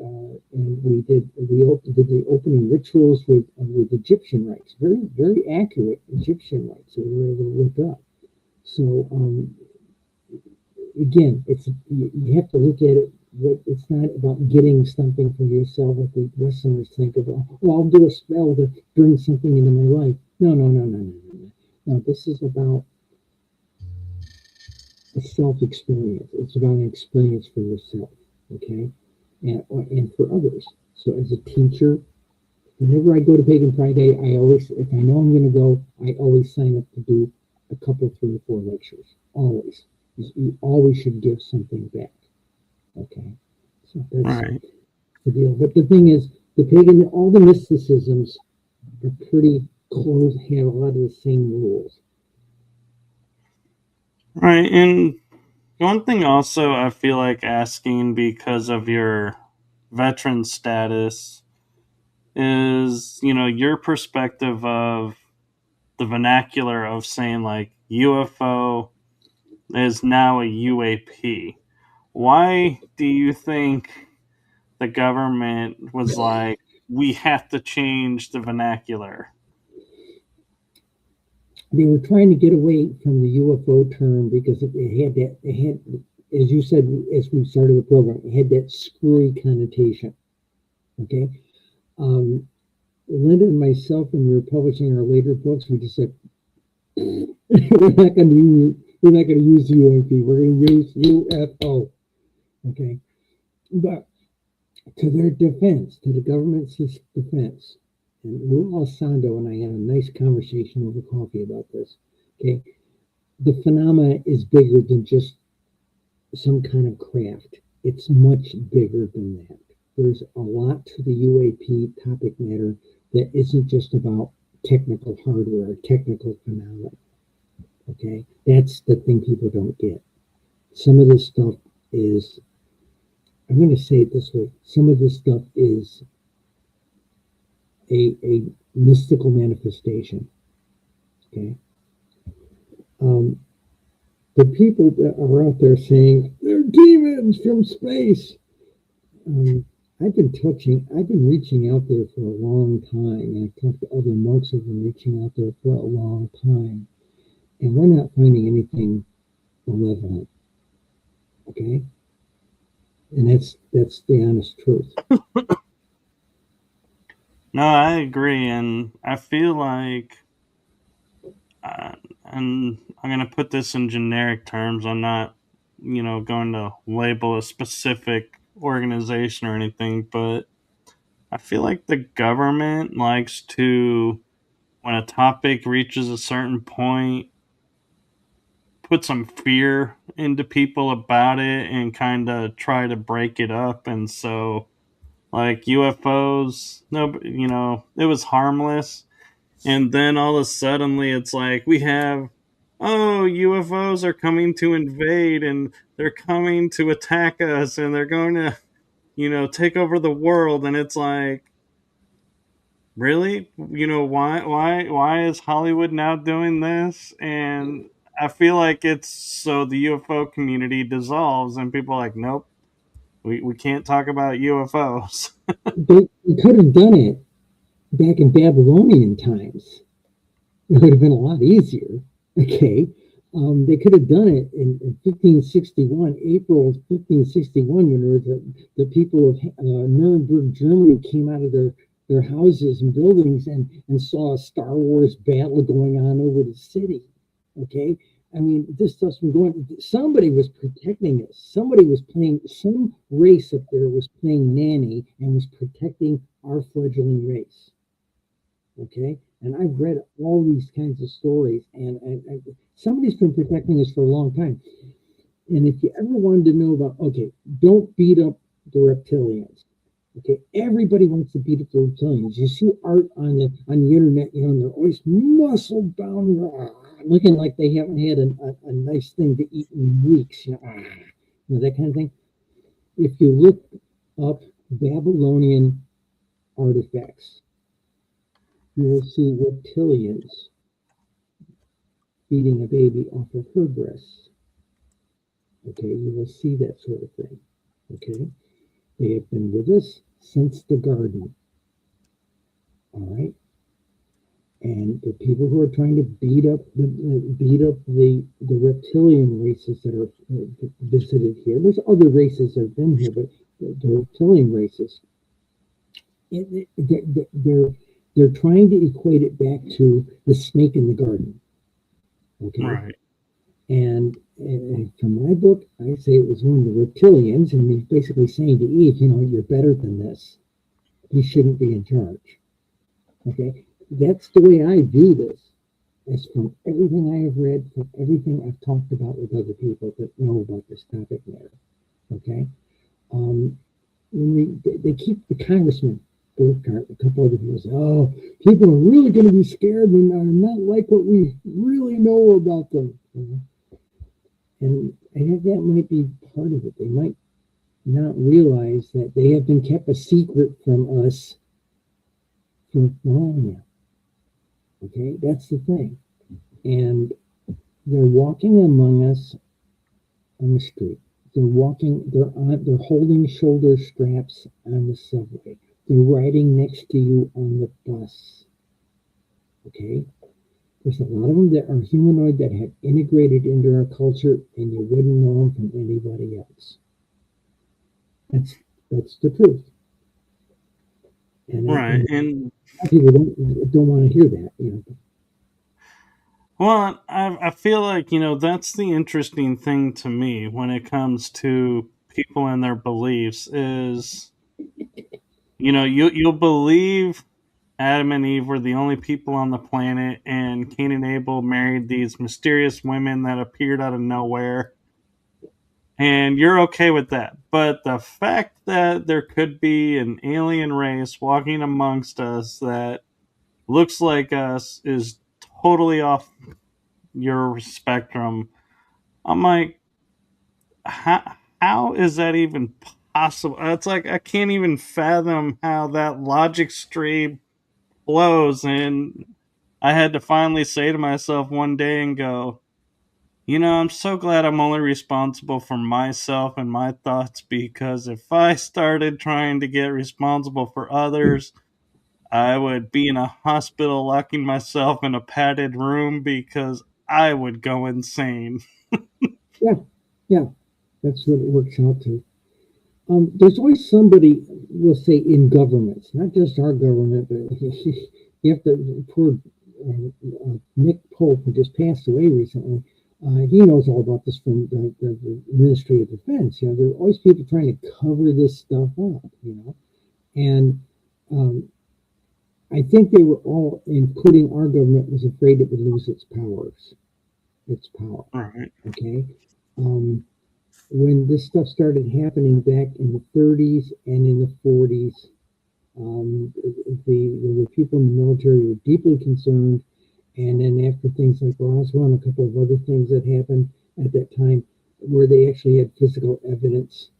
we did the opening rituals with Egyptian rites, very accurate Egyptian rites. So we were able to look up. So again, you have to look at it. It's not about getting something for yourself, like the Westerners think of. Oh, I'll do a spell to bring something into my life. No, no, no, no, no, no, no. No, this is about a self experience. It's about an experience for yourself, okay, and for others. So as a teacher, whenever I go to Pagan Pride Day, I always, if I know I'm going to go, I always sign up to do a couple, 3 or 4 lectures. Always. You always should give something back. Okay. So that's Right. the deal. But the thing is, the pagan, all the mysticisms are pretty close, have a lot of the same rules. Right. And one thing also I feel like asking because of your veteran status is, your perspective of the vernacular of saying like UFO is now a UAP. Why do you think the government was like, we have to change the vernacular? They were trying to get away from the UFO term because it had, as you said, as we started the program, it had that screwy connotation. Okay. Um, Linda and myself, when we were publishing our later books, we just said, we're not going to use UAP. We're going to use UFO. Okay. But to their defense, to the government's defense, and Lou Sando and I had a nice conversation over coffee about this. Okay. The phenomena is bigger than just some kind of craft. It's much bigger than that. There's a lot to the UAP topic matter that isn't just about technical hardware or technical phenomena. Okay, that's the thing people don't get. Some of this stuff is, I'm going to say it this way, some of this stuff is a mystical manifestation. Okay. Um, the people that are out there saying they're demons from space. I've been reaching out there for a long time. And I've talked to other monks who've been reaching out there for a long time. And we're not finding anything malevolent. Okay? And that's the honest truth. No, I agree. And I feel like, uh, and I'm going to put this in generic terms. I'm not, going to label a specific organization or anything, but I feel like the government likes to, when a topic reaches a certain point, put some fear into people about it and kind of try to break it up. And so, like UFOs, no, it was harmless. And then all of a suddenly it's like we have, oh, UFOs are coming to invade and they're coming to attack us and they're going to, take over the world. And it's like, really, why is Hollywood now doing this? And I feel like it's so the UFO community dissolves and people are like, nope, we can't talk about UFOs. They could have done it. back in Babylonian times, it would have been a lot easier. Okay. They could have done it in 1561, April 1561, when the people of Nuremberg, Germany came out of their houses and buildings and saw a Star Wars battle going on over the city. Okay. I mean, this stuff's been going, somebody was protecting us. Somebody was playing, some race up there was playing nanny and was protecting our fledgling race. Okay. And I've read all these kinds of stories, and somebody's been protecting us for a long time. And if you ever wanted to know about, okay, don't beat up the reptilians. Okay, everybody wants to beat up the reptilians. You see art on the internet, you know, and they're always muscle bound, looking like they haven't had a nice thing to eat in weeks, you know, that kind of thing. If you look up Babylonian artifacts, you will see reptilians feeding a baby off of her breasts. Okay, you will see that sort of thing. Okay, they have been with us since the garden. All right, and the people who are trying to beat up the reptilian races that are visited here. There's other races that have been here, but the reptilian races, they're trying to equate it back to the snake in the garden. Okay. Right. And from my book, I say it was one of the reptilians, and he's basically saying to Eve, you know, you're better than this. You shouldn't be in charge. Okay. That's the way I view this. It's from everything I have read, from everything I've talked about with other people that know about this topic matter. Okay. When they keep the congressman, Burkhart, a couple other people say, oh, people are really going to be scared when they're not like what we really know about them. You know? And I think that might be part of it. They might not realize that they have been kept a secret from us for millennia. Okay, that's the thing. And they're walking among us on the street. They're walking, they're holding shoulder straps on the subway. They're riding next to you on the bus. Okay? There's a lot of them that are humanoid that have integrated into our culture, and you wouldn't know them from anybody else. That's the truth. And Right. And people don't want to hear that, you know. well, I feel like, you know, that's the interesting thing to me when it comes to people and their beliefs is, you know, you'll believe Adam and Eve were the only people on the planet, and Cain and Abel married these mysterious women that appeared out of nowhere, and you're okay with that. But the fact that there could be an alien race walking amongst us that looks like us is totally off your spectrum. I'm like, how is that even possible? It's like I can't even fathom how that logic stream flows. And I had to finally say to myself one day and go, you know, I'm so glad I'm only responsible for myself and my thoughts, because if I started trying to get responsible for others, I would be in a hospital locking myself in a padded room because I would go insane. Yeah, that's what it works out to. There's always somebody, we'll say, in governments, not just our government, but you have to, poor Nick Pope, who just passed away recently, he knows all about this from the Ministry of Defense. You know, there are always people trying to cover this stuff up, you know. And I think they were all, including our government, was afraid it would lose its powers, its power. Right. Okay. When this stuff started happening back in the 30s and in the 40s, there were people in the military who were deeply concerned. And then after things like Roswell and a couple of other things that happened at that time, where they actually had physical evidence,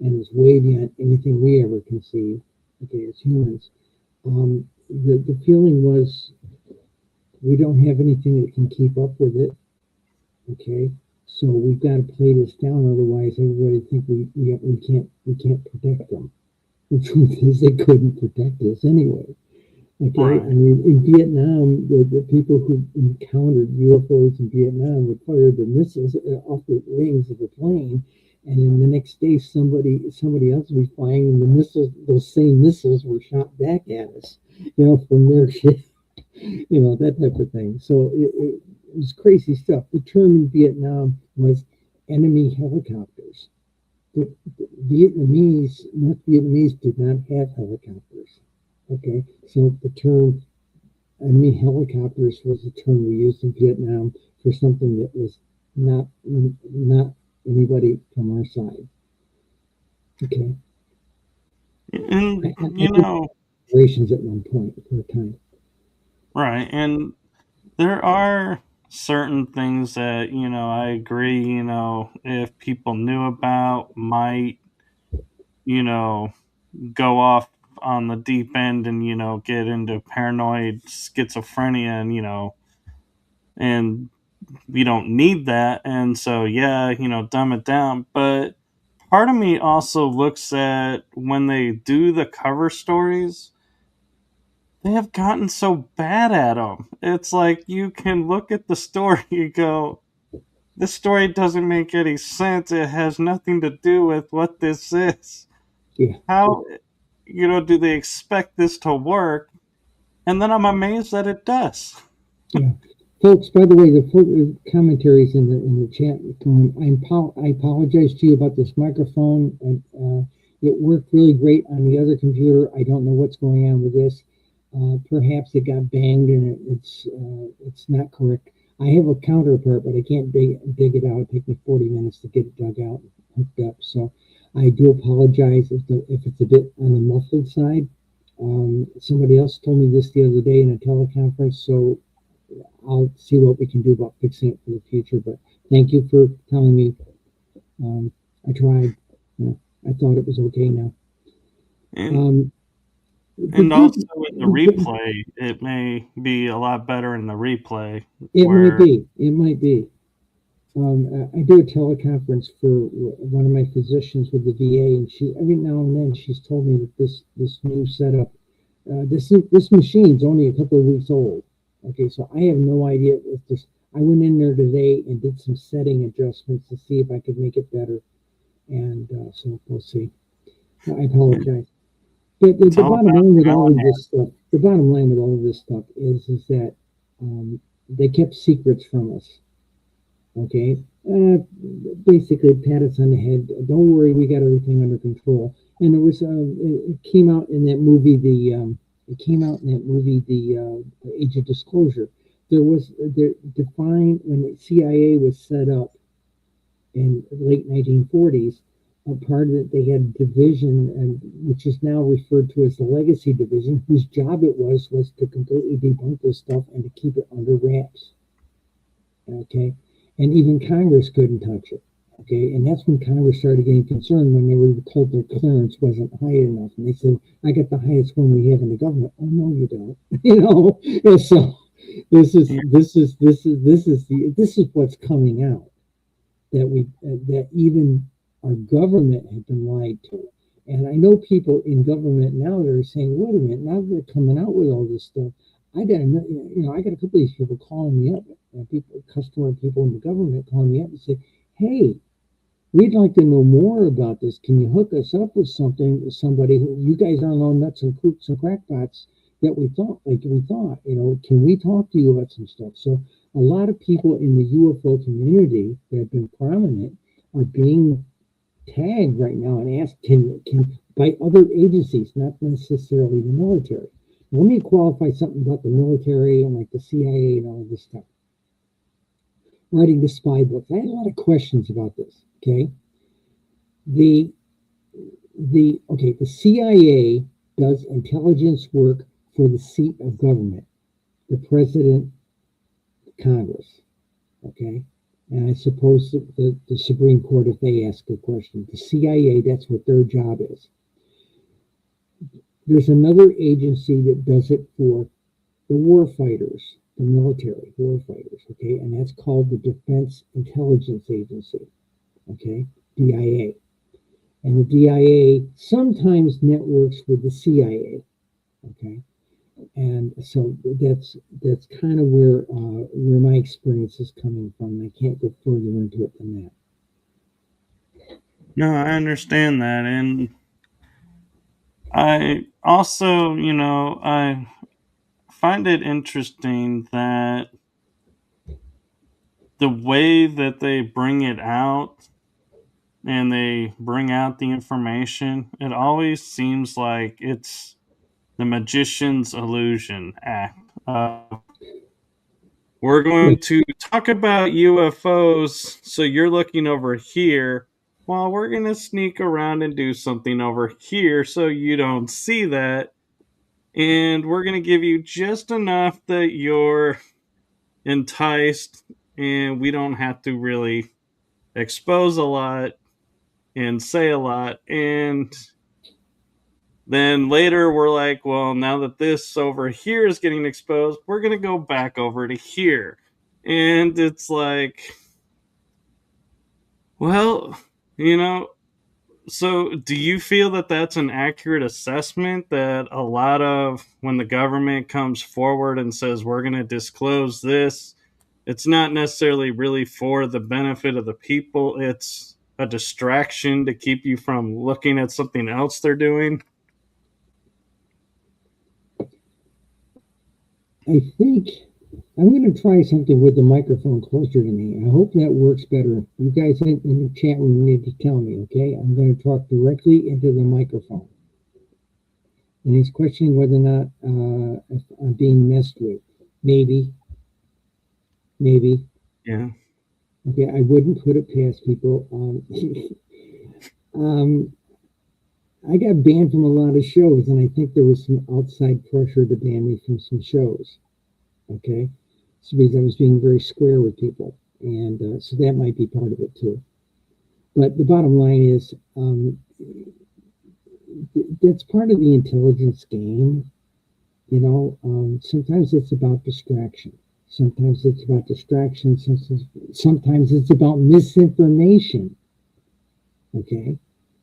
and it was way beyond anything we ever conceived, okay, as humans, the feeling was we don't have anything that can keep up with it, okay? So we've got to play this down, otherwise everybody think we can't protect them. The truth is they couldn't protect us anyway. Okay, I Right. mean, in Vietnam, the people who encountered UFOs in Vietnam would fire the missiles off the wings of the plane, and then the next day, somebody else would be flying, and the missiles, those same missiles, were shot back at us, from their ship, that type of thing. So it was crazy stuff. The term in Vietnam was enemy helicopters. The North Vietnamese did not have helicopters. Okay, so the term enemy helicopters was the term we used in Vietnam for something that was not anybody from our side. Okay, And, I you did know, operations at one point for a time. right. And there are certain things that, I agree, if people knew about, might, you know, go off on the deep end and, get into paranoid schizophrenia and, and we don't need that. And so, yeah, dumb it down. But part of me also looks at when they do the cover stories, they have gotten so bad at them. It's like you can look at the story, you go, this story doesn't make any sense. It has nothing to do with what this is. Yeah, How, do they expect this to work? And then I'm amazed that it does. yeah. Folks, by the way, the commentaries in the chat. I apologize to you about this microphone. It worked really great on the other computer. I don't know what's going on with this. Perhaps it got banged and it's not correct. I have a counterpart, but I can't dig it out. It takes me 40 minutes to get it dug out and hooked up. So I do apologize if it's a bit on the muffled side. Somebody else told me this the other day in a teleconference, so I'll see what we can do about fixing it for the future. But thank you for telling me. I tried. Yeah, I thought it was okay now. And Um, and did also you? in the replay, it may be a lot better in the replay It might where be. It might be. I do a teleconference for one of my physicians with the VA, and she every now and then she's told me that this new setup, this machine's only a couple of weeks old. Okay, so I have no idea if this. I went in there today and did some setting adjustments to see if I could make it better, and so we'll see. I apologize. But it's the all bottom about line with all of Callahan. this stuff, the bottom line with all of this stuff is that they kept secrets from us. Okay, basically pat us on the head. Don't worry, we got everything under control. And there was it came out in that movie. The Age of Disclosure. There defined when the CIA was set up in the late 1940s. A part of it, they had a division, and which is now referred to as the Legacy Division, whose job it was to completely debunk this stuff and to keep it under wraps. Okay, and even Congress couldn't touch it. Okay, and that's when Congress started getting concerned when they were told their clearance wasn't high enough, and they said, "I got the highest one we have in the government." Oh no, you don't. And so this is what's coming out, that even our government had been lied to. And I know people in government now that are saying, "Wait a minute! Now they're coming out with all this stuff." I got I got a couple of these people calling me up, customer people in the government calling me up and say, "Hey, we'd like to know more about this. Can you hook us up with somebody who you guys aren't all nuts and kooks and crackpots that we thought, can we talk to you about some stuff?" So a lot of people in the UFO community that have been prominent are being tagged right now and asked can by other agencies, not necessarily the military. Now, let me qualify something about the military and like the CIA and all of this stuff. Writing the spy book, I had a lot of questions about this. Okay, the the CIA does intelligence work for the seat of government, the president, Congress. Okay, and I suppose the Supreme Court, if they ask a question, the CIA, that's what their job is. There's another agency that does it for the war fighters, the military war fighters, okay, and that's called the Defense Intelligence Agency, okay, DIA. And the DIA sometimes networks with the CIA, okay. And so that's kind of where my experience is coming from. I can't go further into it than that. No, I understand that. And I also, I find it interesting that the way that they bring it out and they bring out the information, it always seems like it's the magician's illusion act. We're Yeah, going to talk about UFOs, so you're looking over here, while we're going to sneak around and do something over here so you don't see that. And we're going to give you just enough that you're enticed, and we don't have to really expose a lot and say a lot. And then later we're like, well, now that this over here is getting exposed, we're going to go back over to here. And it's like, well, you know, so do you feel that that's an accurate assessment that a lot of when the government comes forward and says we're going to disclose this, it's not necessarily really for the benefit of the people, it's a distraction to keep you from looking at something else they're doing? I think I'm going to try something with the microphone closer to me. I hope that works better. You guys in the chat room need to tell me, okay? I'm going to talk directly into the microphone. And he's questioning whether or not if I'm being messed with. Maybe, maybe. Yeah. Okay, I wouldn't put it past people. Um, I got banned from a lot of shows, and I think there was some outside pressure to ban me from some shows. Okay, so because I was being very square with people, and so that might be part of it too. But the bottom line is that's part of the intelligence game. Sometimes it's about distraction. Sometimes it's about distraction. Sometimes it's about misinformation. Okay,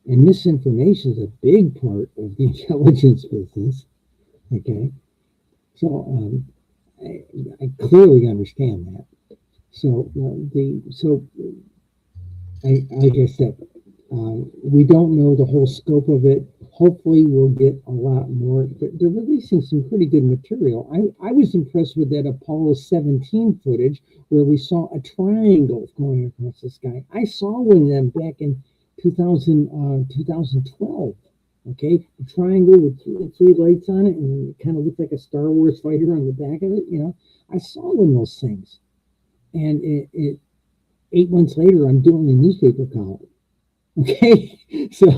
and misinformation is a big part of the intelligence business. Okay, so I clearly understand that. So like I said, we don't know the whole scope of it. Hopefully, we'll get a lot more. They're releasing some pretty good material. I was impressed with that Apollo 17 footage where we saw a triangle going across the sky. I saw one of them back in 2012. Okay, a triangle with three lights on it, and it kind of looked like a Star Wars fighter on the back of it. I saw one of those things, and 8 months later, I'm doing a newspaper column. Okay, so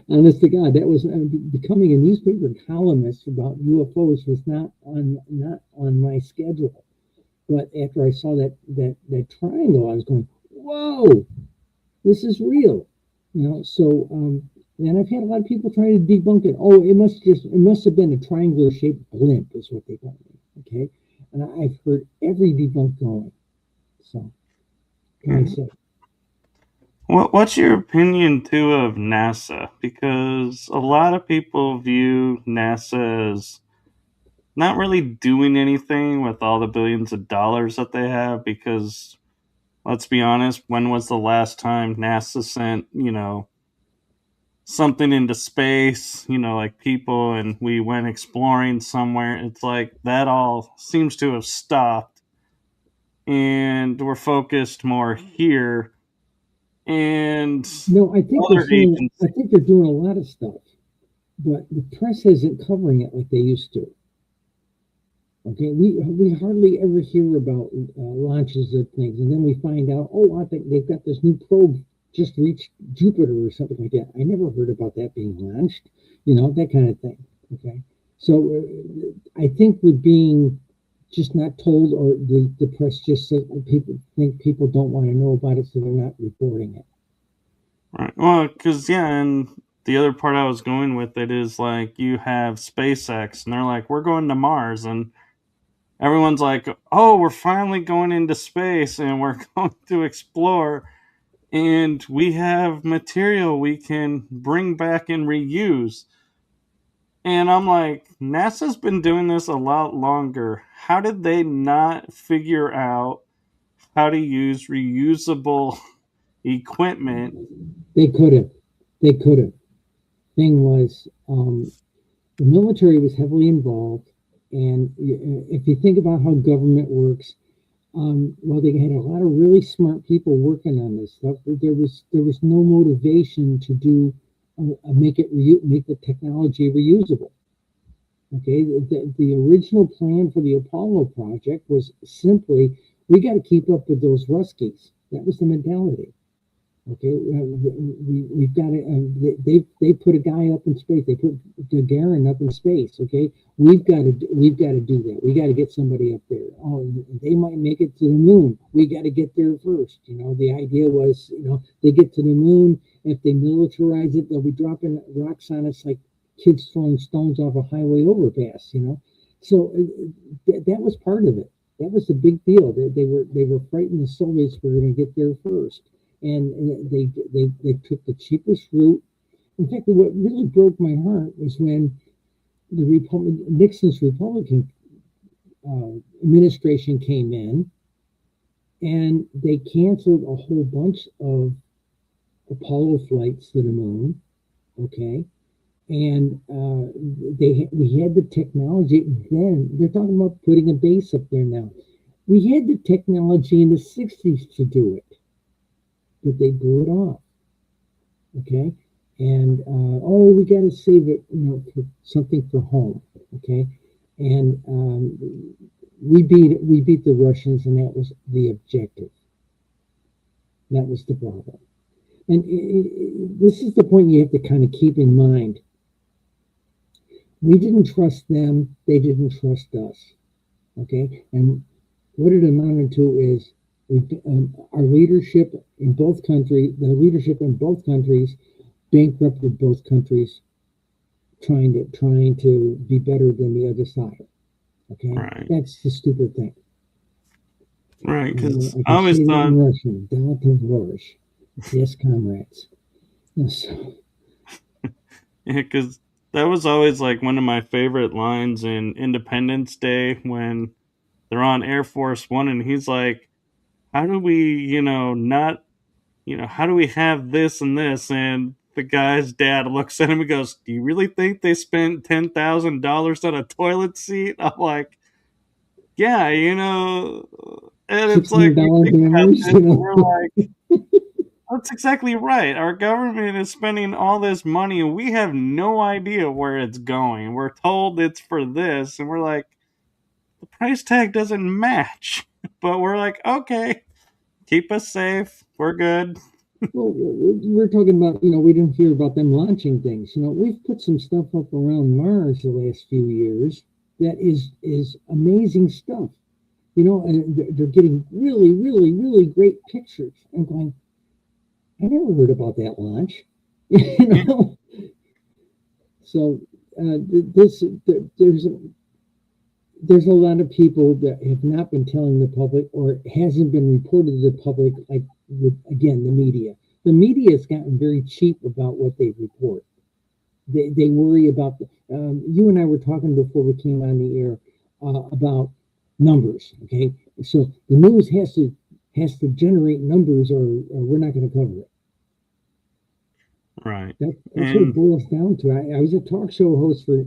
honest to God, that was becoming a newspaper columnist about UFOs was not on my schedule. But after I saw that triangle, I was going, "Whoa, this is real," So and I've had a lot of people trying to debunk it. Oh, it must have been a triangular shaped blimp, is what they told me. Okay, and I've heard every debunk going. So, can I say? What's your opinion too of NASA? Because a lot of people view NASA as not really doing anything with all the billions of dollars that they have. Because let's be honest, when was the last time NASA sent something into space? Like people, and we went exploring somewhere. It's like that all seems to have stopped, and we're focused more here and No, I think they're other doing. I agencies. think they're doing a lot of stuff, but the press isn't covering it like they used to. Okay, we hardly ever hear about launches of things, and then we find out, oh, I think they've got this new probe just reached Jupiter or something like that. I never heard about that being launched. That kind of thing. Okay, so I think we're being just not told, or the press just said people think people don't want to know about it, so they're not reporting it. Right. Well, because yeah, and the other part I was going with it is like you have SpaceX, and they're like, we're going to Mars, and everyone's like, oh, we're finally going into space, and we're going to explore, and we have material we can bring back and reuse. And I'm like, NASA's been doing this a lot longer. How did they not figure out how to use reusable equipment? They could have. They could have. Thing was, the military was heavily involved, and if you think about how government works, well, they had a lot of really smart people working on this stuff. But there was no motivation to do make the technology reusable. Okay, the original plan for the Apollo project was simply we got to keep up with those Ruskies. That was the mentality. Okay, we've got to. They put a guy up in space. They put Gagarin up in space. Okay, we've got to do that. We got to get somebody up there. Oh, they might make it to the moon. We got to get there first. The idea was, they get to the moon. If they militarize it, they'll be dropping rocks on us like kids throwing stones off a highway overpass. So that was part of it. That was the big deal. They were frightened the Soviets were going to get there first, and they took the cheapest route. In fact, what really broke my heart was when Nixon's Republican administration came in, and they canceled a whole bunch of Apollo flights to the moon. Okay, and we had the technology then. They're talking about putting a base up there now. We had the technology in the 60s to do it, but they blew it off. Okay, and we got to save it, for something for home. Okay, and we beat the Russians, and that was the objective. That was the problem. And this is the point you have to kind of keep in mind. We didn't trust them; they didn't trust us. Okay, and what it amounted to is our leadership in both countries, the leadership in both countries bankrupted both countries trying to be better than the other side. Okay, Right. that's the stupid thing. Right. Because I I can always say that in thought, Russian. Da tоварищ. Yes, comrades. Yes. yeah, because that was always like one of my favorite lines in Independence Day when they're on Air Force One and he's like, how do we, not, how do we have this and this? And the guy's dad looks at him and goes, do you really think they spent $10,000 on a toilet seat? I'm like, yeah, and it's like, we $600 think about hammers. this and we're like, that's exactly right. Our government is spending all this money and we have no idea where it's going. We're told it's for this, and we're like, the price tag doesn't match. But we're like, okay, keep us safe. We're good. Well, we're talking about, we didn't hear about them launching things. We've put some stuff up around Mars the last few years that is amazing stuff. And they're getting really, really, really great pictures. I'm going, I never heard about that launch. you Yeah, know, so this there's a lot of people that have not been telling the public, or it hasn't been reported to the public, like again, the media. The media has gotten very cheap about what they report. They worry about you and I were talking before we came on the air about numbers. Okay, so the news has to generate numbers, or we're not going to cover it. right. That's what it And boils down to. I was a talk show host for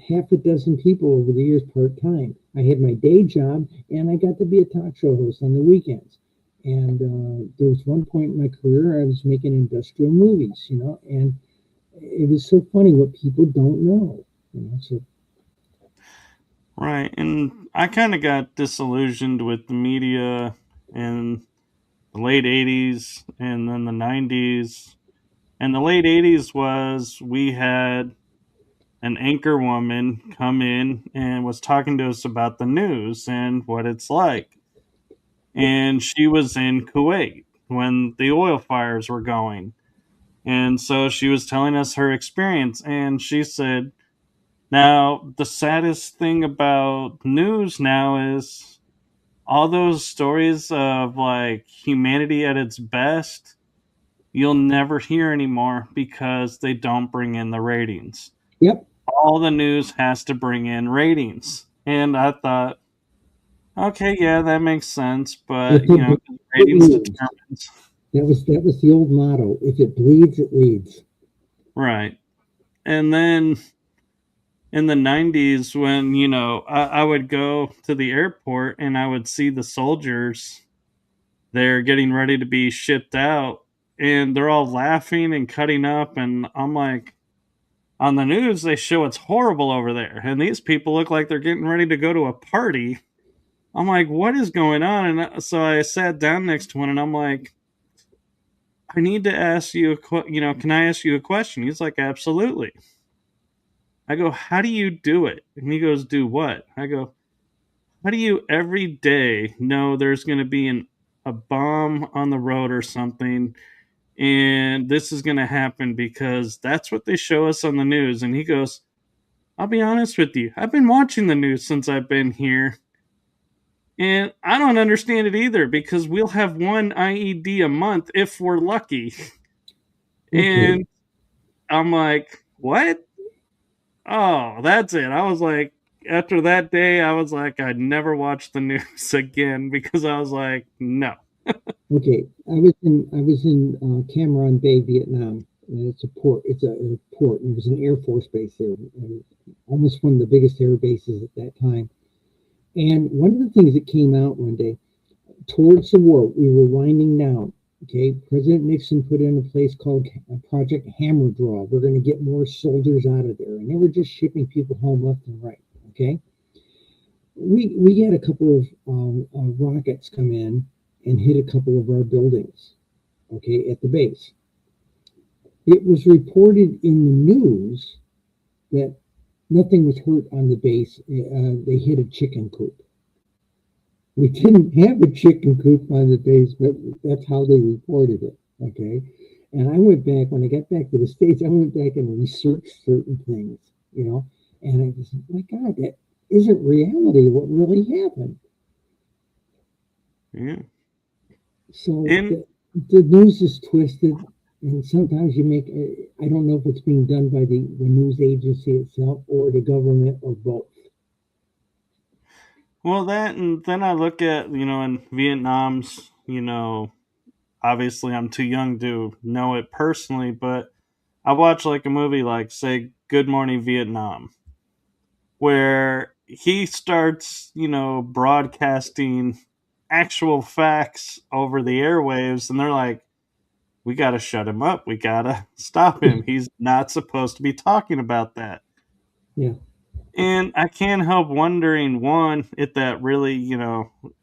half a dozen people over the years, part time. I had my day job, and I got to be a talk show host on the weekends. And there was one point in my career I was making industrial movies, and it was so funny what people don't know. So right. And I kind of got disillusioned with the media in the late 80s and then the 90s. And the late 80s was we had an anchor woman come in and was talking to us about the news and what it's like. And she was in Kuwait when the oil fires were going. And so she was telling us her experience. And she said, now, the saddest thing about news now is all those stories of like humanity at its best, you'll never hear anymore because they don't bring in the ratings. yep, all the news has to bring in ratings. And I thought, okay, yeah, that makes sense, but If it, it ratings leads. determines. That was the old motto. If it bleeds, it leads. Right. And then in the 90s, when, I would go to the airport and I would see the soldiers there getting ready to be shipped out, and they're all laughing and cutting up. And I'm like, on the news, they show it's horrible over there. And these people look like they're getting ready to go to a party. I'm like, what is going on? And so I sat down next to one and I'm like, I need to ask you, can I ask you a question? He's like, absolutely. I go, how do you do it? And he goes, do what? I go, how do you every day know there's going to be a bomb on the road or something? And this is going to happen because that's what they show us on the news. And he goes, I'll be honest with you. I've been watching the news since I've been here. And I don't understand it either because we'll have one IED a month if we're lucky. Okay. And I'm like, what? Oh, that's it. I was like, after that day, I was like, I'd never watch the news again because I was like, no. Okay. I was in Cameron Bay, Vietnam. And it's a port. It's a port. And it was an Air Force base there, and almost one of the biggest air bases at that time. And one of the things that came out one day, towards the war, we were winding down. Okay, President Nixon put in a place called Project Hammer Draw. We're going to get more soldiers out of there, and they were just shipping people home left and right. Okay, we had a couple of rockets come in and hit a couple of our buildings. Okay, at the base, it was reported in the news that nothing was hurt on the base. They hit a chicken coop. We didn't have a chicken coop on the base, but that's how they reported it. Okay. And I went back, when I got back to the States, I went back and researched certain things, and I just, my God, that isn't reality what really happened. Yeah. So And the news is twisted, and sometimes you make, I don't know if it's being done by the news agency itself or the government or both. well, that, and then I look at, in Vietnam's, obviously I'm too young to know it personally, but I watch like a movie like, say, Good Morning Vietnam, where he starts, broadcasting actual facts over the airwaves, and they're like, we got to shut him up. We got to stop him. He's not supposed to be talking about that. Yeah. And I can't help wondering, one, if that really,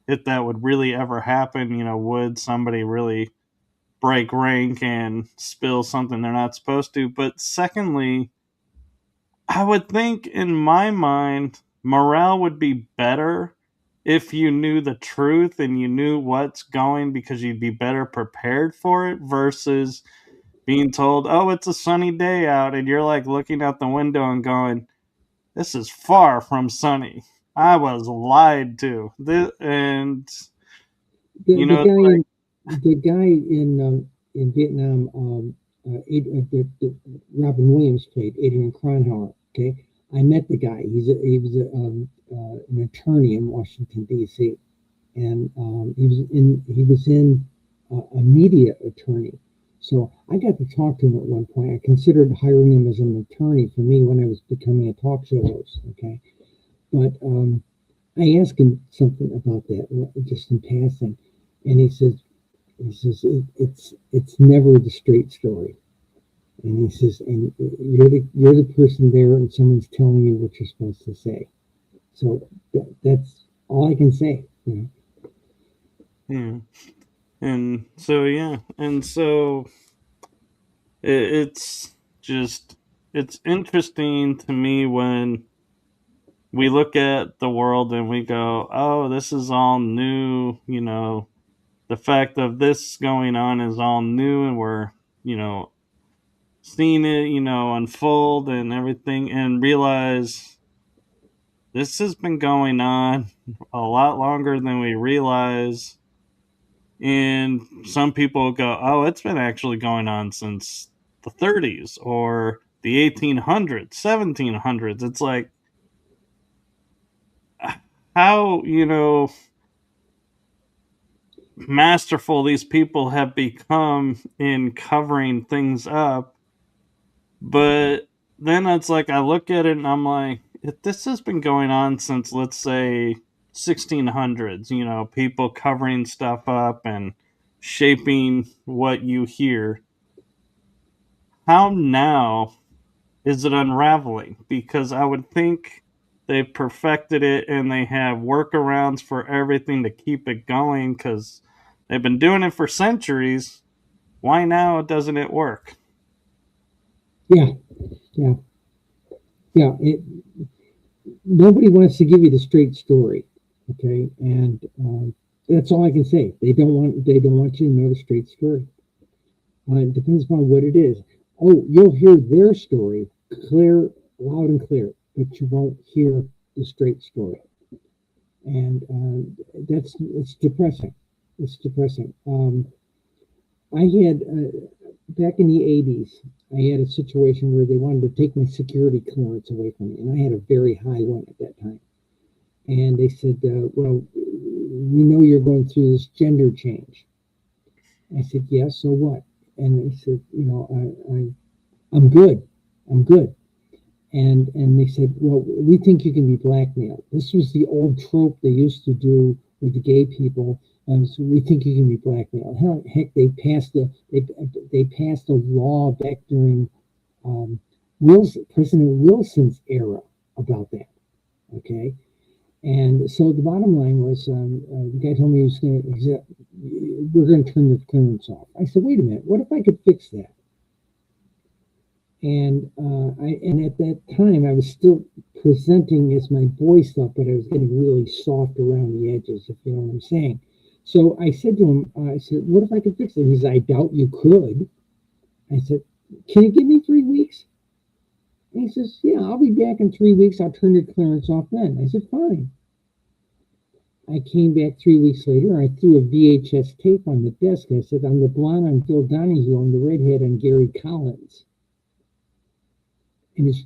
if that would really ever happen, would somebody really break rank and spill something they're not supposed to? But secondly, I would think in my mind, morale would be better if you knew the truth and you knew what's going, because you'd be better prepared for it versus being told, oh, it's a sunny day out. And you're like looking out the window and going, this is far from sunny. I was lied to. And, The, the it's guy like, in the guy in Vietnam, Robin Williams played Adrian Cronauer. Okay, I met the guy. He was an attorney in Washington D.C. and he was in a media attorney. So I got to talk to him at one point. I considered hiring him as an attorney for me when I was becoming a talk show host. Okay, but I asked him something about that just in passing, and he says it's never the straight story. And he says, and you're the person there, and someone's telling you what you're supposed to say. So that's all I can say. yeah. And so, yeah. And so it's just, it's interesting to me when we look at the world and we go, oh, this is all new. The fact of this going on is all new, and we're, seeing it, unfold and everything, and realize this has been going on a lot longer than we realize. And some people go, oh, it's been actually going on since the 30s or the 1800s, 1700s. It's like, how, masterful these people have become in covering things up. But then it's like, I look at it and I'm like, if this has been going on since, let's say, 1600s, people covering stuff up and shaping what you hear, how now is it unraveling? Because I would think they've perfected it and they have workarounds for everything to keep it going, because they've been doing it for centuries. Why now doesn't it work? Yeah, yeah, yeah. Nobody wants to give you the straight story, okay? And that's all I can say. They don't want you to know the straight story. It depends upon what it is. Oh, you'll hear their story clear, loud and clear, but you won't hear the straight story. And it's depressing. It's depressing. I had back in the 80s, I had a situation where they wanted to take my security clearance away from me, and I had a very high one at that time. And they said, well, we know you're going through this gender change. I said, yeah, so what? And they said, I'm good. I'm good. And they said, well, we think you can be blackmailed. This was the old trope they used to do with the gay people. So we think you can be blackmailed. Heck, they passed a law back during President Wilson's era about that. Okay, and so the bottom line was, the guy told me we're going to turn your clearance off. I said, wait a minute, what if I could fix that? And at that time I was still presenting as my boy stuff, but I was getting really soft around the edges, if you know what I'm saying. So I said to him, I said, what if I could fix it? He said, I doubt you could. I said, can you give me 3 weeks? And he says, yeah, I'll be back in 3 weeks. I'll turn your clearance off then. I said, fine. I came back 3 weeks later. I threw a VHS tape on the desk. I said, I'm the blonde on Phil Donahue. I'm the redhead on Gary Collins. And his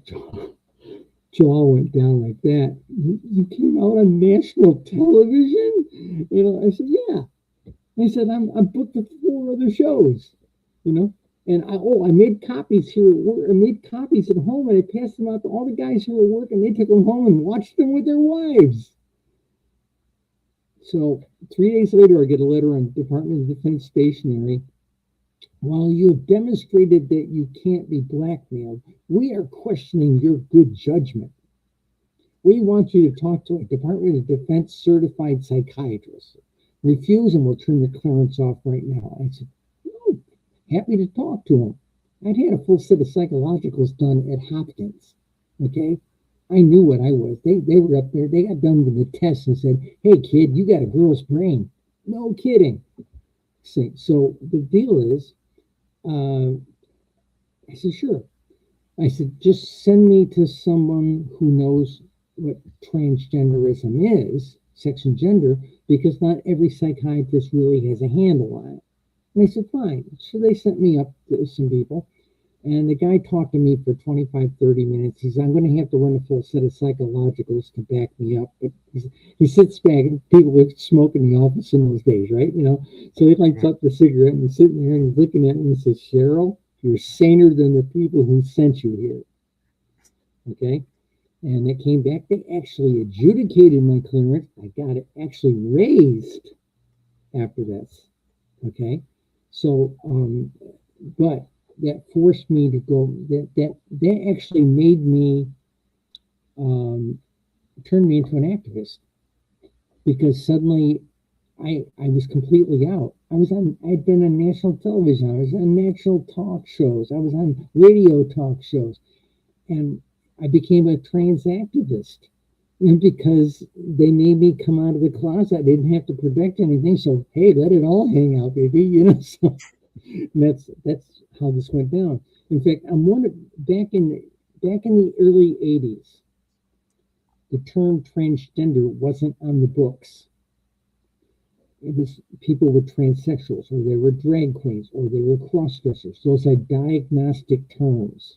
jaw went down like that. You came out on national television? I said, yeah. And he said, I'm booked with 4 other shows, And I made copies here at work. I made copies at home, and I passed them out to all the guys who were working. They took them home and watched them with their wives. So 3 days later, I get a letter on Department of Defense stationery. While you have demonstrated that you can't be blackmailed, we are questioning your good judgment. We want you to talk to a Department of Defense certified psychiatrist. Refuse and we'll turn the clearance off right now. I said, oh, happy to talk to him. I'd had a full set of psychologicals done at Hopkins. Okay? I knew what I was. They were up there. They got done with the test and said, hey, kid, you got a girl's brain. No kidding. So the deal is, I said, sure. I said, just send me to someone who knows what transgenderism is, sex and gender, because not every psychiatrist really has a handle on it. And I said, fine. So they sent me up to some people. And the guy talked to me for 25, 30 minutes. He said, I'm going to have to run a full set of psychologicals to back me up. But he sits back, and people would smoke in the office in those days, right? So he lights up the cigarette, and he's sitting there and he's looking at me and says, Cheryl, you're saner than the people who sent you here. Okay? And it came back. They actually adjudicated my clearance. I got it actually raised after this. Okay? So, but that forced me to go, that actually made me, turn me into an activist, because suddenly I was completely out. I'd been on national television. I was on national talk shows. I was on radio talk shows. And I became a trans activist. And because they made me come out of the closet, I didn't have to protect anything. So, hey, let it all hang out, baby. So that's how this went down. In fact, back in the early 80s, the term transgender wasn't on the books. It was people were transsexuals, or they were drag queens, or they were cross-dressers. Those are diagnostic terms.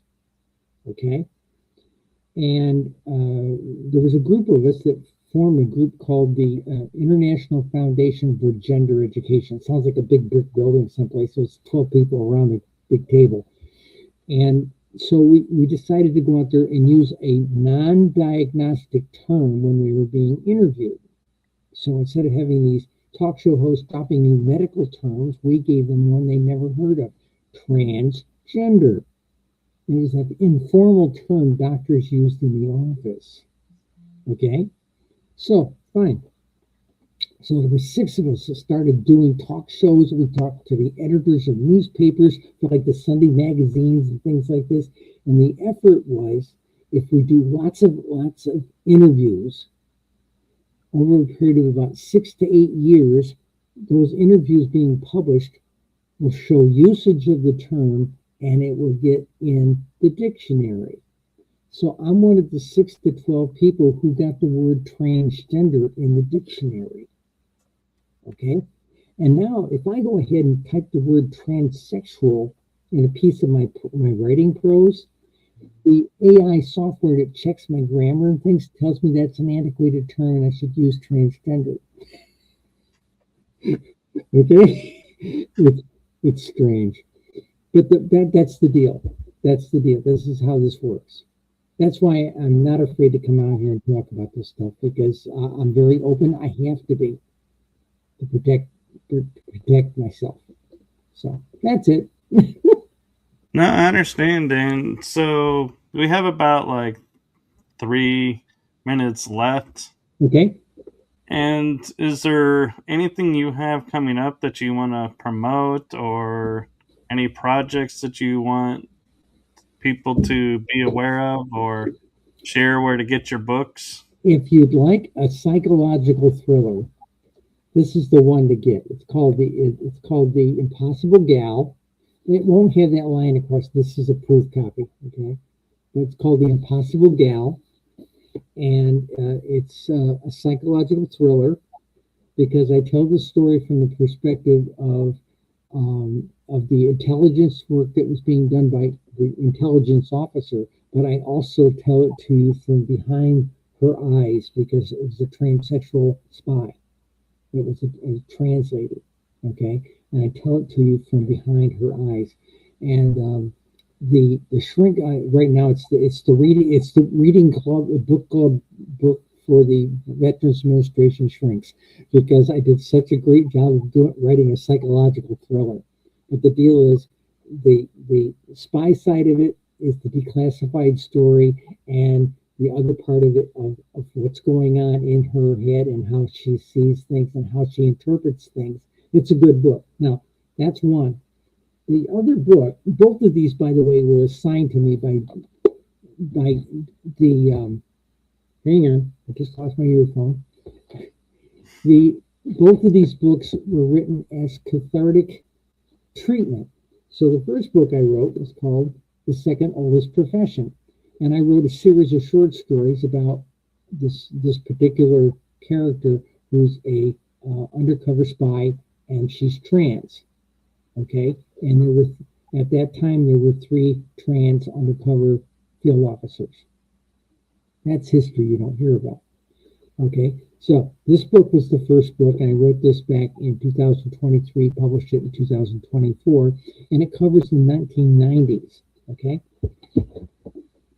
okay? And there was a group of us that formed a group called the International Foundation for Gender Education. It sounds like a big brick building someplace. So it's 12 people around a big table. And so we decided to go out there and use a non-diagnostic term when we were being interviewed. So instead of having these talk show hosts dropping new medical terms, we gave them one they never heard of, transgender. It was that informal term doctors used in the office. Okay? So, fine. So there were 6 of us that started doing talk shows. We talked to the editors of newspapers for like the Sunday magazines and things like this. And the effort was, if we do lots of interviews over a period of about 6 to 8 years, those interviews being published will show usage of the term and it will get in the dictionary. So I'm one of the 6 to 12 people who got the word transgender in the dictionary. Okay? And now if I go ahead and type the word transsexual in a piece of my writing prose, the AI software that checks my grammar and things tells me that's an antiquated term and I should use transgender. Okay? It's strange. But that's the deal. That's the deal. This is how this works. That's why I'm not afraid to come out here and talk about this stuff, because I'm very open. I have to be to protect myself. So that's it. No, I understand. And so we have about like 3 minutes left. Okay. And is there anything you have coming up that you want to promote, or any projects that you want people to be aware of, or share where to get your books? If you'd like a psychological thriller, this is the one to get. It's called the Impossible Gal. It won't have that line across. This is a proof copy, okay? But it's called The Impossible Gal, and it's a psychological thriller because I tell the story from the perspective of the intelligence work that was being done by the intelligence officer, but I also tell it to you from behind her eyes because it was a transsexual spy. It was a translator, okay? And I tell it to you from behind her eyes. And the shrink right now it's the reading club, a book club book for the Veterans Administration shrinks, because I did such a great job of writing a psychological thriller. But the deal is the spy side of it is the declassified story, and the other part of it of what's going on in her head and how she sees things and how she interprets things. It's a good book. Now, that's one. The other book, both of these, by the way, were assigned to me by the hang on, I just lost my earphone. Both of these books were written as cathartic treatment. So the first book I wrote was called The Second Oldest Profession. And I wrote a series of short stories about this particular character who's a undercover spy, and she's trans. Okay, and at that time there were 3 trans undercover field officers. That's history you don't hear about. Okay, so this book was the first book, and I wrote this back in 2023, published it in 2024, and it covers the 1990s. Okay.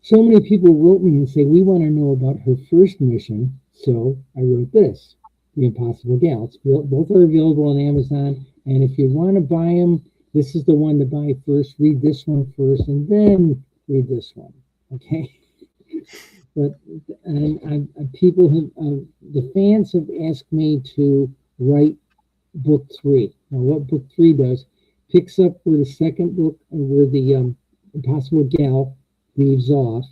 So many people wrote me and say, we want to know about her first mission. So I wrote this, The Impossible Gal. Both are available on Amazon. And if you want to buy them, this is the one to buy first. Read this one first, and then read this one. Okay. But people have, the fans have asked me to write book 3. Now, what book 3 does, picks up where the second book, where the Impossible Gal leaves off,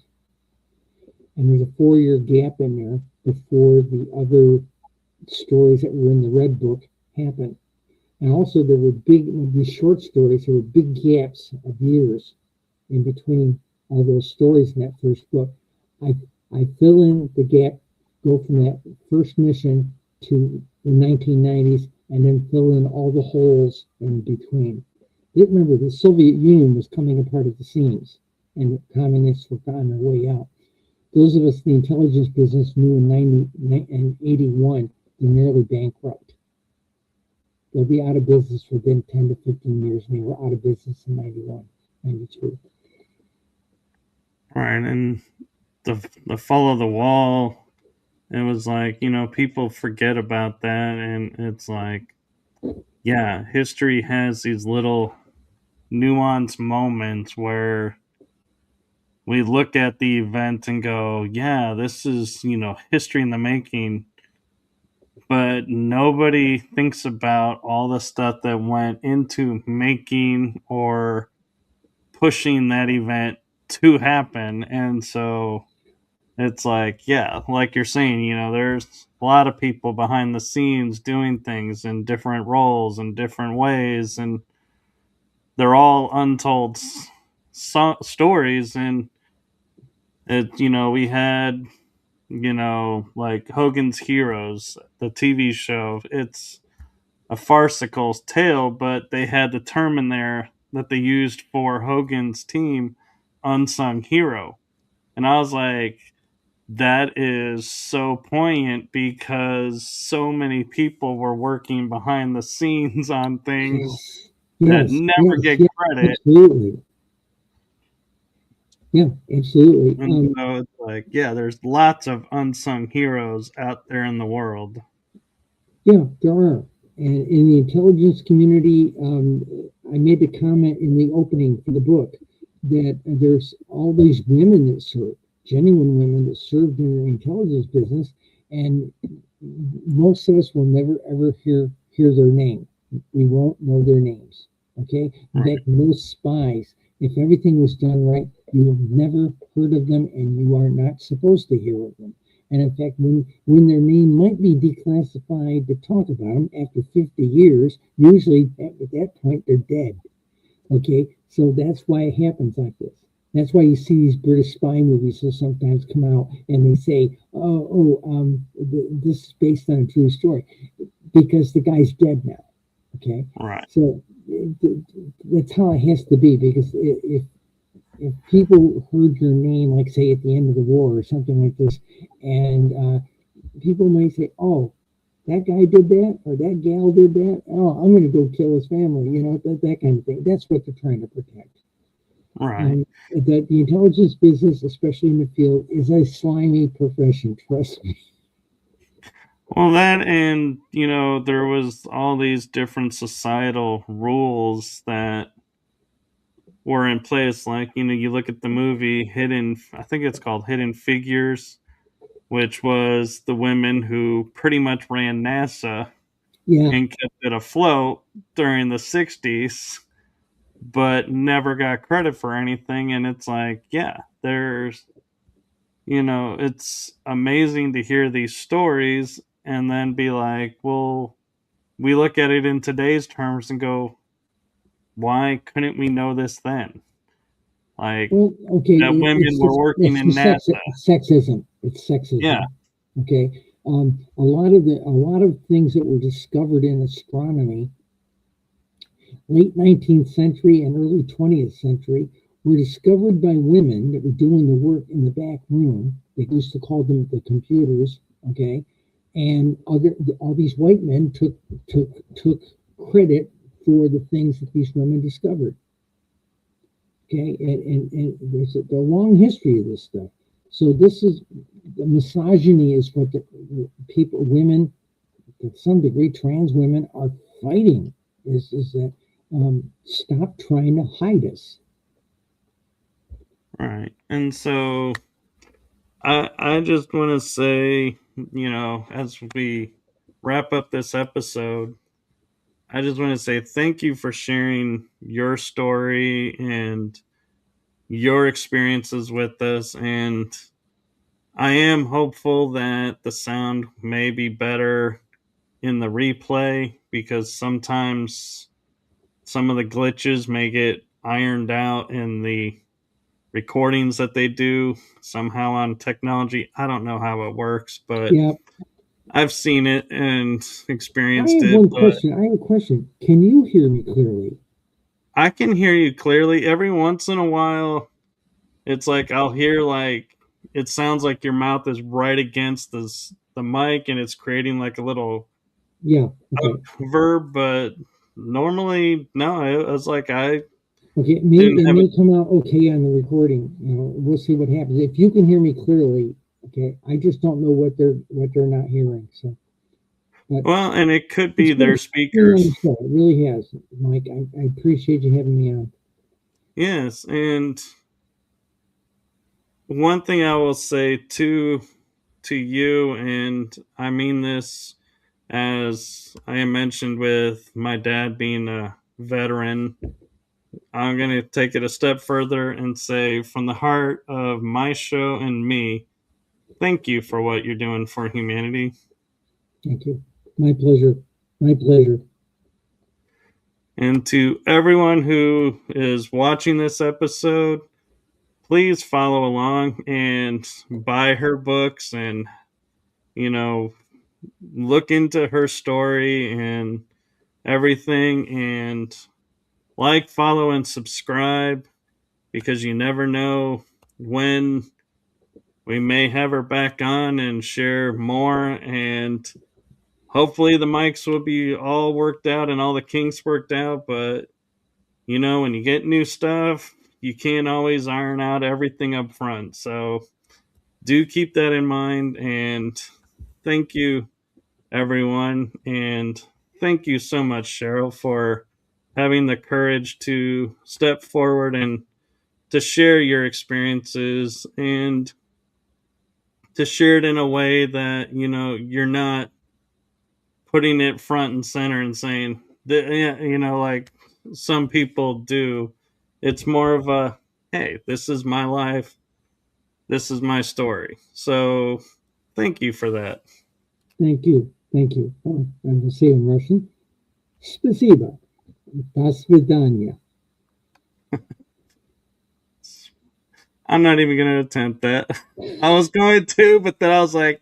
and there's a 4-year gap in there before the other stories that were in the red book happened. And also there were these short stories, there were big gaps of years in between all those stories in that first book. I fill in the gap, go from that first mission to the 1990s, and then fill in all the holes in between. Remember, the Soviet Union was coming apart at the seams. and the communists were on their way out. Those of us in the intelligence business knew in 81 they're nearly bankrupt. They'll be out of business within 10 to 15 years, and they were out of business in 91, 92. Right, and the fall of the wall, it was like, people forget about that, and it's like, yeah, history has these little nuanced moments where we look at the event and go, yeah, this is, history in the making, but nobody thinks about all the stuff that went into making or pushing that event to happen. And so it's like, yeah, like you're saying, there's a lot of people behind the scenes doing things in different roles and different ways, and they're all untold stories. And we had, like Hogan's Heroes, the TV show. It's a farcical tale, but they had the term in there that they used for Hogan's team, unsung hero. And I was like, that is so poignant because so many people were working behind the scenes on things Yes, that yes, never yes, get yes, credit. absolutely. Yeah, absolutely. And so it's like, yeah, there's lots of unsung heroes out there in the world. Yeah, there are. And in the intelligence community, I made the comment in the opening for the book that there's all these women that serve, genuine women that served in the intelligence business, and most of us will never ever hear their name. We won't know their names. Okay. In Right. fact, most spies, if everything was done right, you have never heard of them, and you are not supposed to hear of them. And in fact, when their name might be declassified to talk about them after 50 years, usually at that point they're dead. Okay, so that's why it happens like this. That's why you see these British spy movies that sometimes come out and they say, this is based on a true story, because the guy's dead now. Okay, Right. so that's how it has to be, because if people heard your name, like say at the end of the war or something like this, and people might say, "Oh, that guy did that, or that gal did that. Oh, I'm going to go kill his family." That kind of thing. That's what they're trying to protect. Right. The intelligence business, especially in the field, is a slimy profession. Trust me. Well, that, and there was all these different societal rules that were in place. Like, you look at the movie Hidden, I think it's called Hidden Figures, which was the women who pretty much ran NASA Yeah. and kept it afloat during the 60s, but never got credit for anything. And it's like, yeah, it's amazing to hear these stories and then be like, well, we look at it in today's terms and go, why couldn't we know this then? Like, Well, okay. that women were working in NASA. Sexism. It's sexism. Yeah. Okay. A lot of things that were discovered in astronomy, late 19th century and early 20th century, were discovered by women that were doing the work in the back room. They used to call them the computers. Okay. And all these white men took credit for the things that these women discovered. Okay, and there's a long history of this stuff. So this is the misogyny is what the people, women, to some degree, trans women are fighting. Is that stop trying to hide us? Right. And so I just want to say, as we wrap up this episode, I just want to say thank you for sharing your story and your experiences with us. And I am hopeful that the sound may be better in the replay, because sometimes some of the glitches may get ironed out in the recordings that they do somehow on technology. I don't know how it works, but Yeah. I've seen it and I experienced have it. one But question. I have a question. Can you hear me clearly? I can hear you clearly. Every once in a while, It's like I'll hear like it sounds like your mouth is right against the mic, and it's creating like a little Yeah. Okay. verb. But normally, no, it was like I Okay. didn't It have it. may come out okay on the recording. We'll see what happens. If you can hear me clearly, okay. I just don't know what they're not hearing. So, but Well, and it could it's be good their being on speakers. the show. It really has, Mike. I appreciate you having me on. Yes, and one thing I will say to you, and I mean this as I mentioned with my dad being a veteran, I'm going to take it a step further and say, from the heart of my show and me, thank you for what you're doing for humanity. Thank you. My pleasure. My pleasure. And to everyone who is watching this episode, please follow along and buy her books and, you know, look into her story and everything, and like, follow, and subscribe, because you never know when we may have her back on and share more. And hopefully the mics will be all worked out and all the kinks worked out. But when you get new stuff, you can't always iron out everything up front. So do keep that in mind. And thank you, everyone. And thank you so much, Cheryl, for having the courage to step forward and to share your experiences, and to share it in a way that you're not putting it front and center and saying that, like some people do. It's more of a, hey, this is my life, this is my story. So thank you for that. Thank you. Thank you. I will say in Russian, Спасибо. До свидания. I'm not even going to attempt that. I was going to, but then I was like,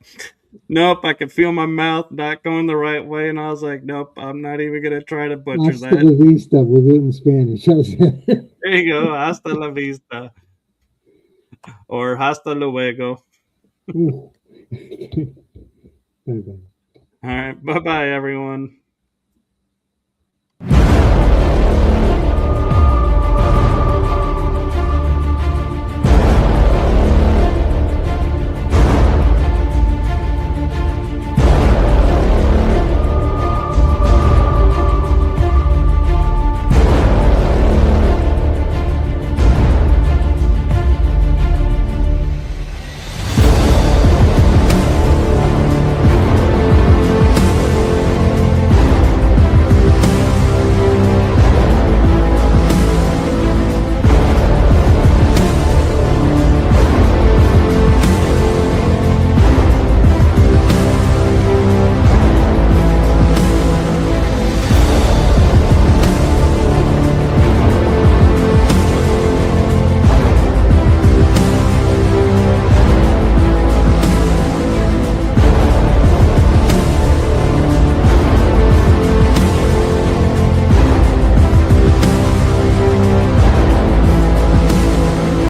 nope, I could feel my mouth not going the right way. And I was like, nope, I'm not even going to try to butcher Hasta that. la vista. We'll do it in Spanish. How's that? There you go. Hasta la vista. Or hasta luego. Bye bye. All right. Bye bye, everyone.